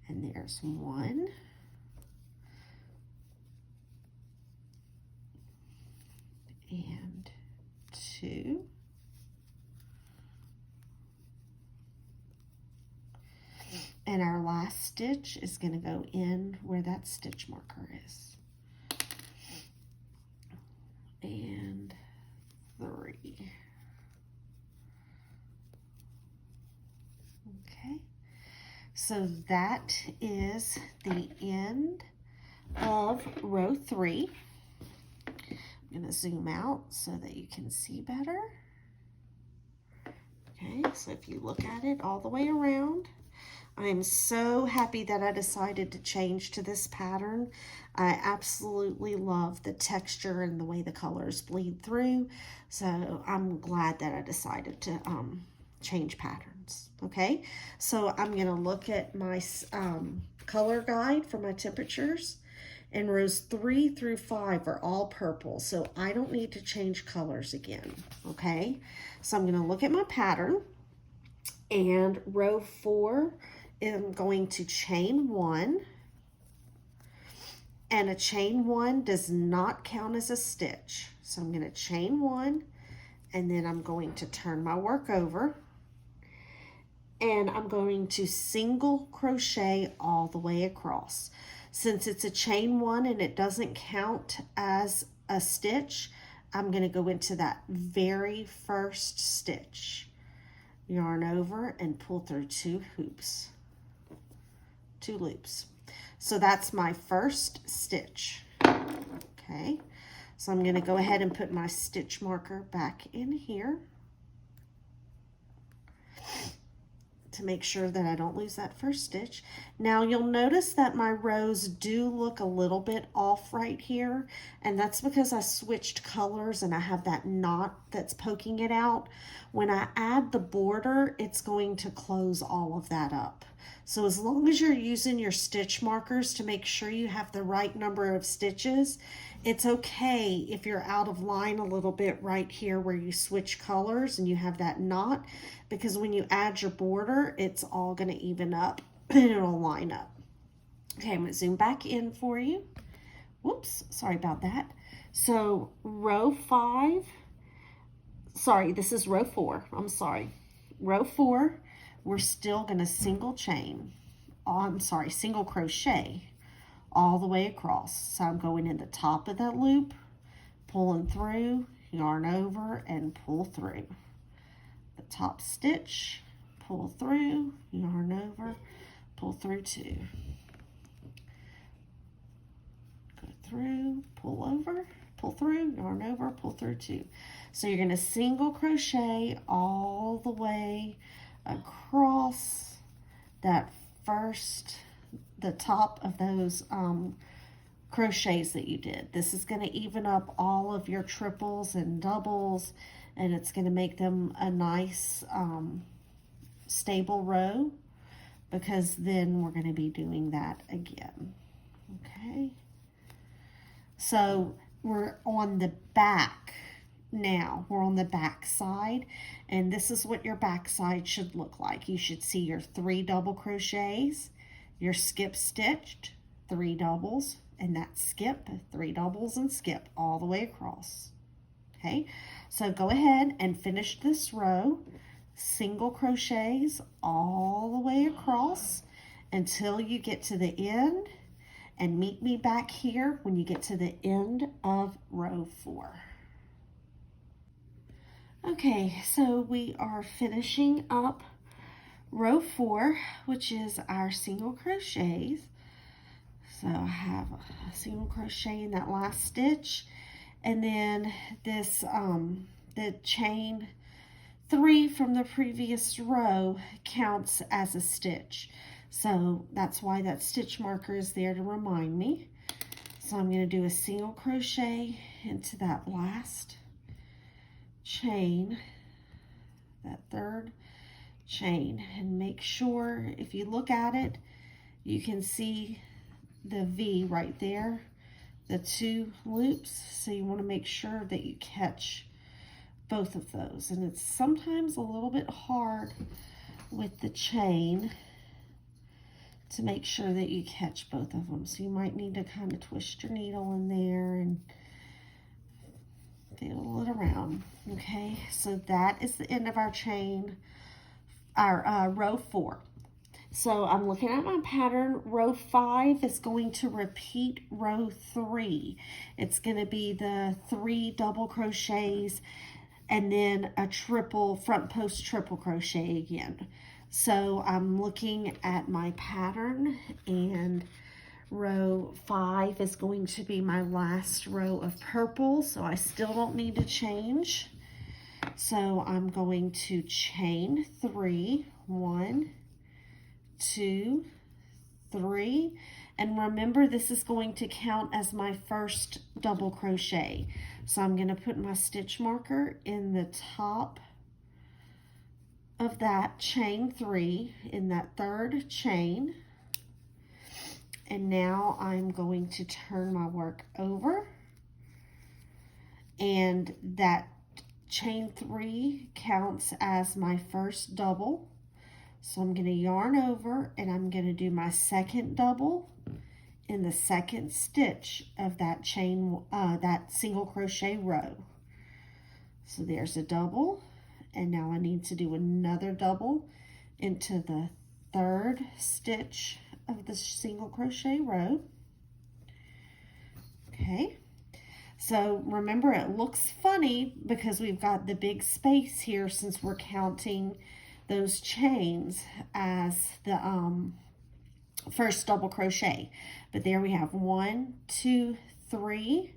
and there's 1, and 2, and our last stitch is going to go in where that stitch marker is. And 3. Okay, so that is the end of row 3. I'm going to zoom out so that you can see better. Okay, so if you look at it all the way around, I'm so happy that I decided to change to this pattern. I absolutely love the texture and the way the colors bleed through. So I'm glad that I decided to change patterns. Okay, so I'm going to look at my color guide for my temperatures. And rows 3 through 5 are all purple, so I don't need to change colors again, okay? So I'm going to look at my pattern, and row 4, I'm going to chain 1, and a chain 1 does not count as a stitch. So I'm going to chain 1, and then I'm going to turn my work over, and I'm going to single crochet all the way across. Since it's a chain 1 and it doesn't count as a stitch, I'm going to go into that very first stitch, yarn over, and pull through 2 hoops, 2 loops. So that's my first stitch. Okay, so I'm going to go ahead and put my stitch marker back in here to make sure that I don't lose that first stitch. Now you'll notice that my rows do look a little bit off right here, and that's because I switched colors and I have that knot that's poking it out. When I add the border, it's going to close all of that up. So as long as you're using your stitch markers to make sure you have the right number of stitches, it's okay if you're out of line a little bit right here where you switch colors and you have that knot, because when you add your border, it's all going to even up and it'll line up. Okay, I'm going to zoom back in for you. Whoops, sorry about that. So row 5, sorry, this is row 4, I'm sorry. Row 4, we're still going to single crochet all the way across. So I'm going in the top of that loop, pulling through, yarn over, and pull through. The top stitch, pull through, yarn over, pull through 2. Go through, pull over, pull through, yarn over, pull through 2. So you're going to single crochet all the way across that first, the top of those crochets that you did. This is going to even up all of your triples and doubles, and it's going to make them a nice stable row, because then we're going to be doing that again. Okay, so we're on the back now. We're on the back side, and this is what your back side should look like. You should see your 3 double crochets, your skip stitched, 3 doubles, and that skip, 3 doubles and skip all the way across. Okay, so go ahead and finish this row, single crochets all the way across until you get to the end, and meet me back here when you get to the end of row 4. Okay, so we are finishing up row 4, which is our single crochets. So I have a single crochet in that last stitch, and then this the chain 3 from the previous row counts as a stitch. So that's why that stitch marker is there to remind me. So I'm going to do a single crochet into that last chain, that third chain, and make sure if you look at it, you can see the V right there, the 2 loops. So you want to make sure that you catch both of those. And it's sometimes a little bit hard with the chain to make sure that you catch both of them. So you might need to kind of twist your needle in there and feel it around. Okay, so that is the end of our chain, our row 4. So I'm looking at my pattern. Row 5 is going to repeat row 3. It's going to be the 3 double crochets and then a triple front post triple crochet again. So I'm looking at my pattern, and row 5 is going to be my last row of purple, so I still don't need to change. So I'm going to chain 3, 1, 2, 3, and remember this is going to count as my first double crochet. So I'm going to put my stitch marker in the top of that chain 3 in that third chain, and now I'm going to turn my work over, and that chain 3 counts as my first double. So I'm going to yarn over, and I'm going to do my second double in the second stitch of that chain, that single crochet row. So there's a double, and now I need to do another double into the third stitch of the single crochet row. Okay, so remember it looks funny because we've got the big space here since we're counting those chains as the first double crochet, but there we have 1, 2, 3.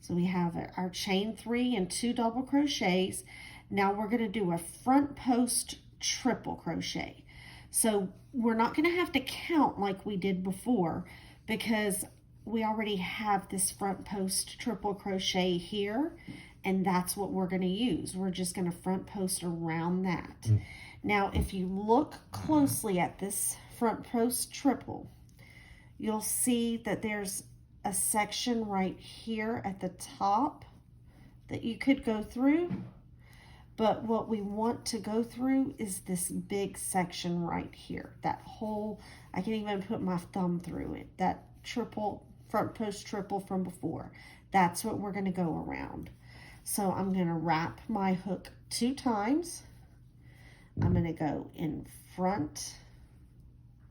So we have our chain 3 and 2 double crochets. Now we're going to do a front post triple crochet. So we're not going to have to count like we did before because we already have this front post triple crochet here, and that's what we're going to use. We're just going to front post around that. Now if you look closely at this front post triple, you'll see that there's a section right here at the top that you could go through, but what we want to go through is this big section right here. That whole, I can even put my thumb through it, that triple, front post triple from before. That's what we're going to go around. So I'm going to wrap my hook 2 times. I'm going to go in front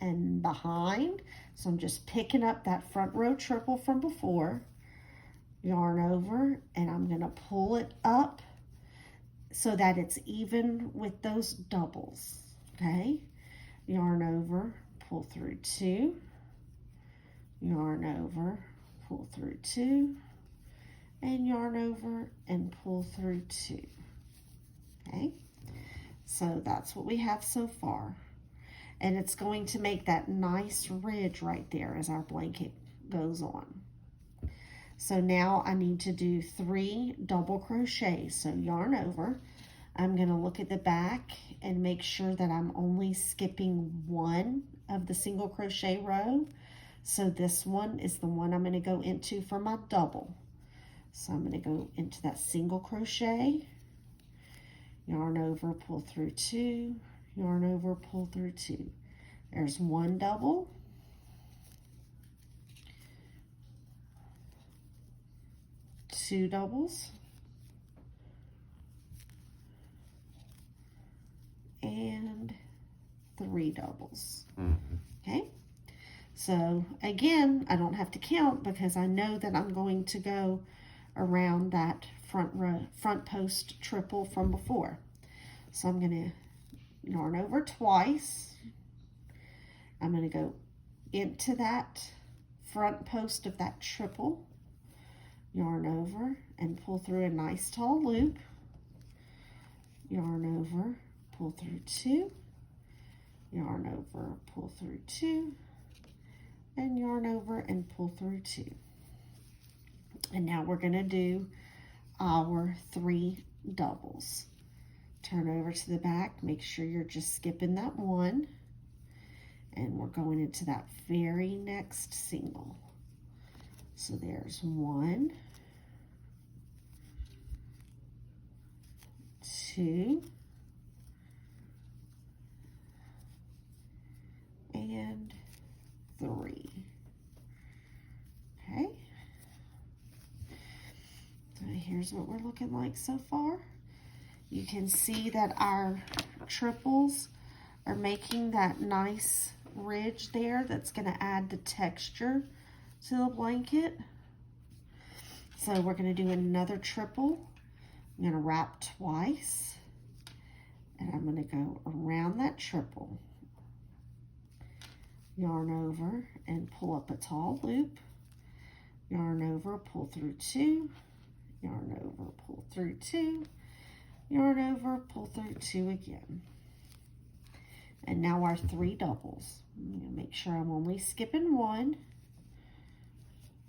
and behind. So I'm just picking up that front row triple from before, yarn over, and I'm going to pull it up so that it's even with those doubles. Okay, yarn over, pull through 2, yarn over, pull through 2, and yarn over and pull through 2. Okay, so that's what we have so far. And it's going to make that nice ridge right there as our blanket goes on. So now I need to do 3 double crochets. So yarn over, I'm going to look at the back and make sure that I'm only skipping 1 of the single crochet row. So this one is the one I'm going to go into for my double. So I'm going to go into that single crochet, yarn over, pull through 2, yarn over, pull through 2. There's 1 double, 2 doubles, and 3 doubles. Okay, so again, I don't have to count because I know that I'm going to go around that front post triple from before. So I'm going to yarn over twice. I'm going to go into that front post of that triple, yarn over and pull through a nice tall loop, yarn over, pull through 2, yarn over, pull through 2, and yarn over and pull through 2. And now we're going to do our 3 doubles. Turn over to the back, make sure you're just skipping that one, and we're going into that very next single. So there's 1, 2, and 3. Okay. So here's what we're looking like so far. You can see that our triples are making that nice ridge there that's going to add the texture to the blanket. So we're going to do another triple. I'm going to wrap twice, and I'm going to go around that triple, yarn over and pull up a tall loop, yarn over, pull through 2, yarn over, pull through 2, yarn over, pull through 2 again. And now our 3 doubles. I'm going to make sure I'm only skipping 1.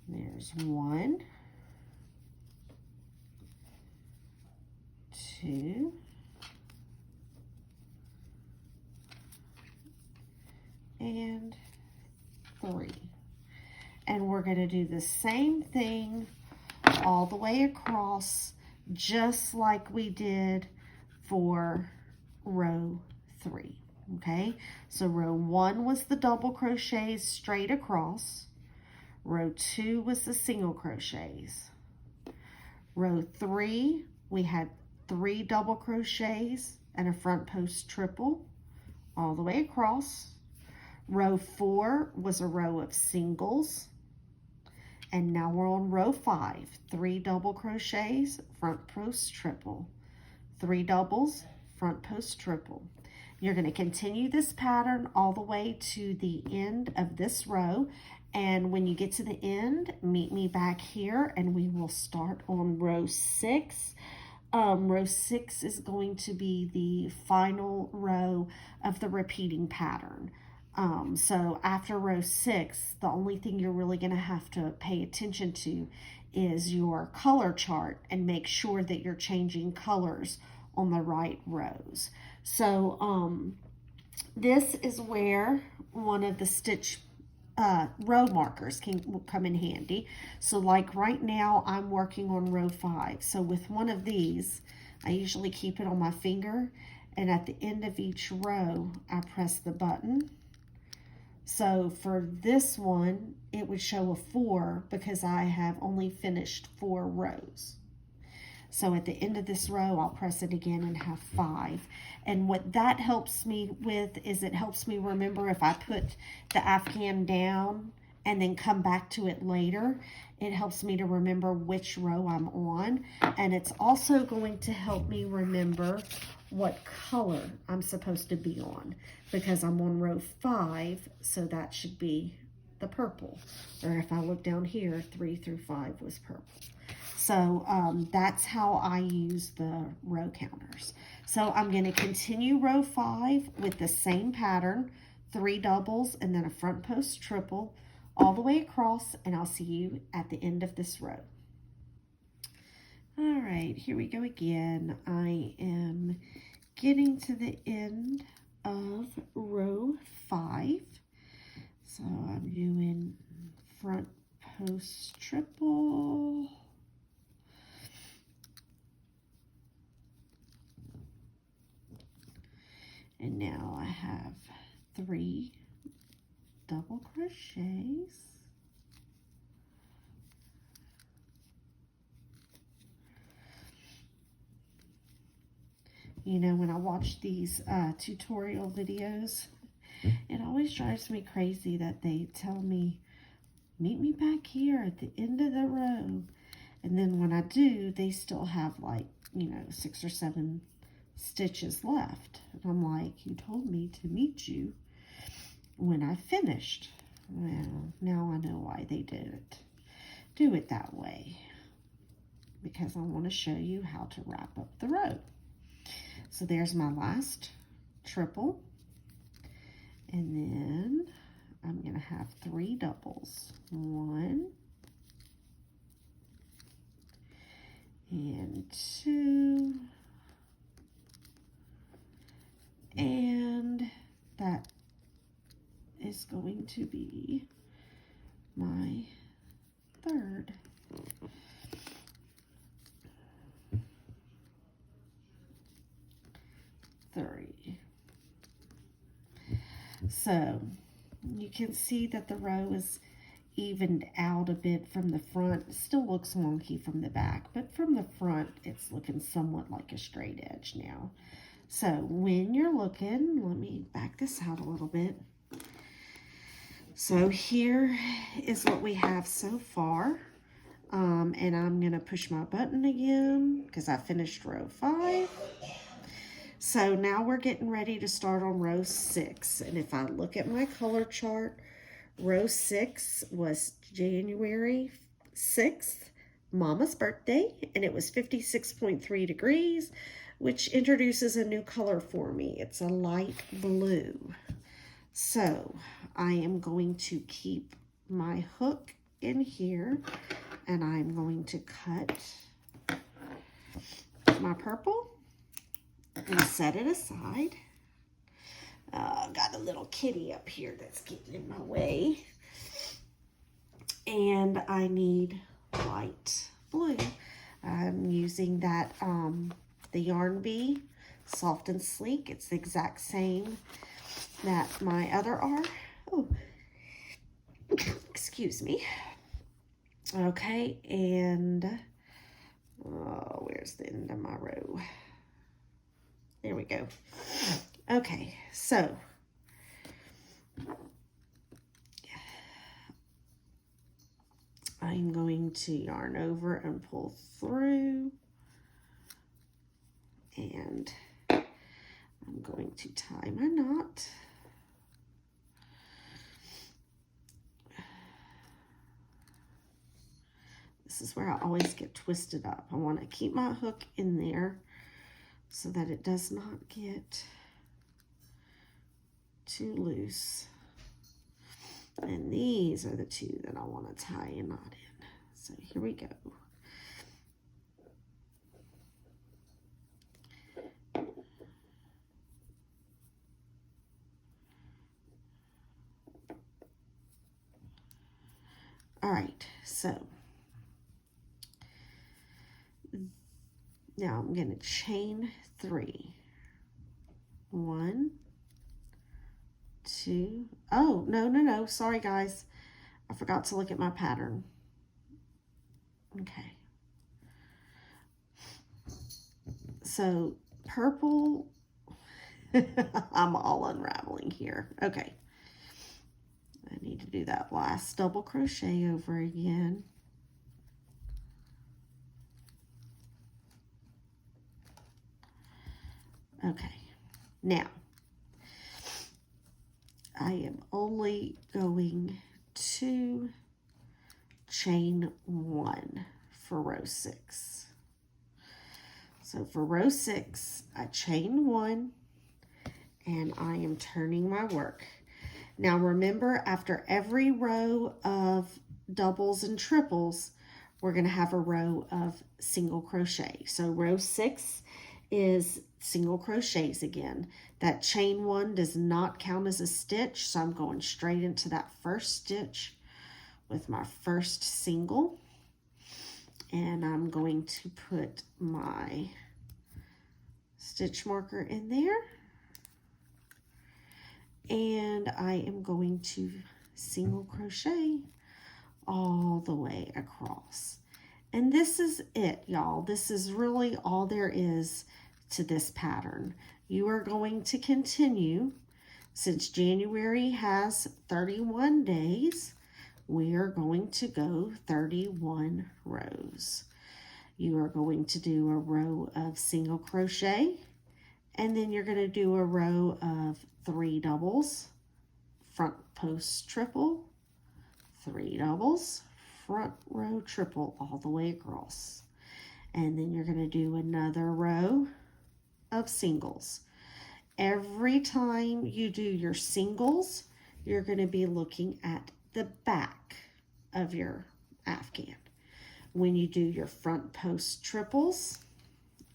There's 1, 2, and 3. And we're going to do the same thing all the way across, just like we did for row 3. Okay, so row 1 was the double crochets straight across. Row 2 was the single crochets. Row 3, we had 3 double crochets and a front post triple all the way across. Row 4 was a row of singles. And now we're on row 5, 3 double crochets, front post triple, 3 doubles, front post triple. You're going to continue this pattern all the way to the end of this row. And when you get to the end, meet me back here and we will start on row 6. Row 6 is going to be the final row of the repeating pattern. So after row 6, the only thing you're really going to have to pay attention to is your color chart and make sure that you're changing colors on the right rows. So this is where one of the stitch row markers can come in handy. So like right now I'm working on row 5. So with one of these, I usually keep it on my finger, and at the end of each row I press the button. So for this one, it would show a 4 because I have only finished 4 rows. So at the end of this row, I'll press it again and have 5. And what that helps me with is it helps me remember if I put the Afghan down and then come back to it later, it helps me to remember which row I'm on. And it's also going to help me remember what color I'm supposed to be on, because I'm on row 5, so that should be the purple. Or if I look down here, 3 through 5 was purple. So that's how I use the row counters. So I'm going to continue row 5 with the same pattern, 3 doubles and then a front post triple all the way across, and I'll see you at the end of this row. All right, here we go again. I am getting to the end of row 5. So I'm doing front post triple, and now I have 3 double crochets, you know, when I watch these tutorial videos, it always drives me crazy that they tell me, meet me back here at the end of the row. And then when I do, they still have like, you know, 6 or 7 stitches left. And I'm like, you told me to meet you when I finished. Well, now I know why they do it that way, because I want to show you how to wrap up the row. So there's my last triple, and then I'm going to have 3 doubles, 1 and 2 to be my third. Three. So you can see that the row is evened out a bit from the front. It still looks wonky from the back, but from the front it's looking somewhat like a straight edge now. So when you're looking, let me back this out a little bit. So here is what we have so far. And I'm gonna push my button again because I finished row 5. So now we're getting ready to start on row 6. And if I look at my color chart, row 6 was January 6th, Mama's birthday, and it was 56.3 degrees, which introduces a new color for me. It's a light blue. So I am going to keep my hook in here, and I'm going to cut my purple and set it aside. Got a little kitty up here that's getting in my way. And I need light blue. I'm using that, the Yarn Bee Soft and Sleek. It's the exact same that my other are. Oh, excuse me. Okay, and where's the end of my row? There we go. Okay, so I'm going to yarn over and pull through, and I'm going to tie my knot. This is where I always get twisted up. I want to keep my hook in there so that it does not get too loose. And these are the two that I want to tie a knot in. So here we go. All right, so now I'm going to chain 3. 1, 2. Oh, no. Sorry, guys. I forgot to look at my pattern. Okay. So purple, I'm all unraveling here. Okay. I need to do that last double crochet over again. Okay. Now, I am only going to chain 1 for row 6. So for row 6, I chain 1 and I am turning my work. Now remember, after every row of doubles and triples, we're going to have a row of single crochet. So row 6 is single crochets again. That chain 1 does not count as a stitch, so I'm going straight into that first stitch with my first single, and I'm going to put my stitch marker in there, and I am going to single crochet all the way across. And this is it, y'all. This is really all there is to this pattern. You are going to continue, since January has 31 days, we are going to go 31 rows. You are going to do a row of single crochet, and then you're going to do a row of 3 doubles, front post triple, 3 doubles, front row triple all the way across. And then you're going to do another row of singles. Every time you do your singles, you're going to be looking at the back of your Afghan. When you do your front post triples,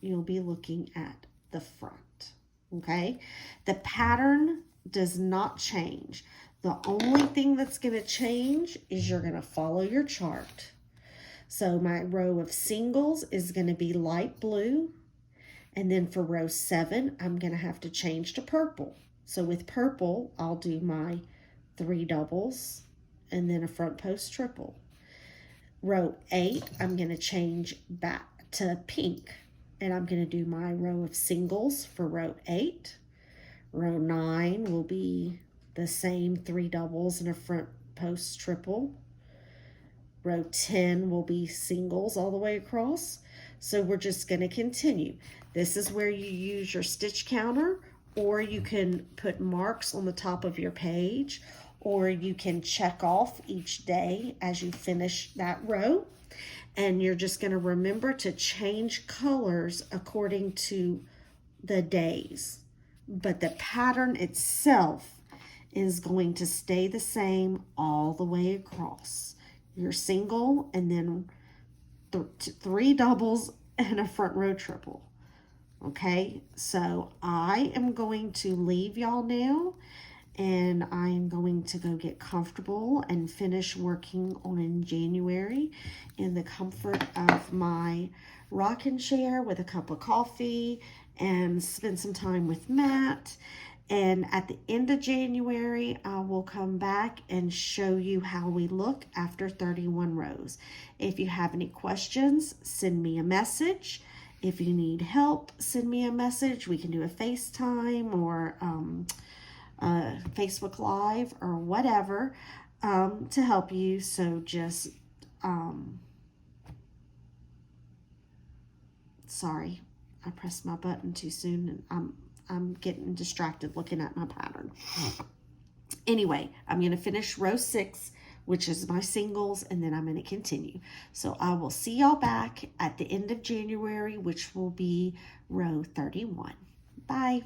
you'll be looking at the front. Okay, the pattern does not change. The only thing that's going to change is you're going to follow your chart. So my row of singles is going to be light blue. And then for row 7, I'm going to have to change to purple. So with purple, I'll do my 3 doubles and then a front post triple. Row 8, I'm going to change back to pink. And I'm going to do my row of singles for row 8. Row 9 will be the same 3 doubles and a front post triple. Row 10 will be singles all the way across. So we're just going to continue. This is where you use your stitch counter, or you can put marks on the top of your page, or you can check off each day as you finish that row. And you're just going to remember to change colors according to the days. But the pattern itself is going to stay the same all the way across. Your single and then 3 doubles and a front row triple. Okay, so I am going to leave y'all now, and I am going to go get comfortable and finish working on January in the comfort of my rocking chair with a cup of coffee and spend some time with Matt. And at the end of January, I will come back and show you how we look after 31 rows. If you have any questions, send me a message. If you need help, send me a message. We can do a FaceTime or Facebook Live or whatever to help you. So just, sorry, I pressed my button too soon and I'm getting distracted looking at my pattern. Anyway, I'm going to finish row 6, which is my singles, and then I'm going to continue. So I will see y'all back at the end of January, which will be row 31. Bye.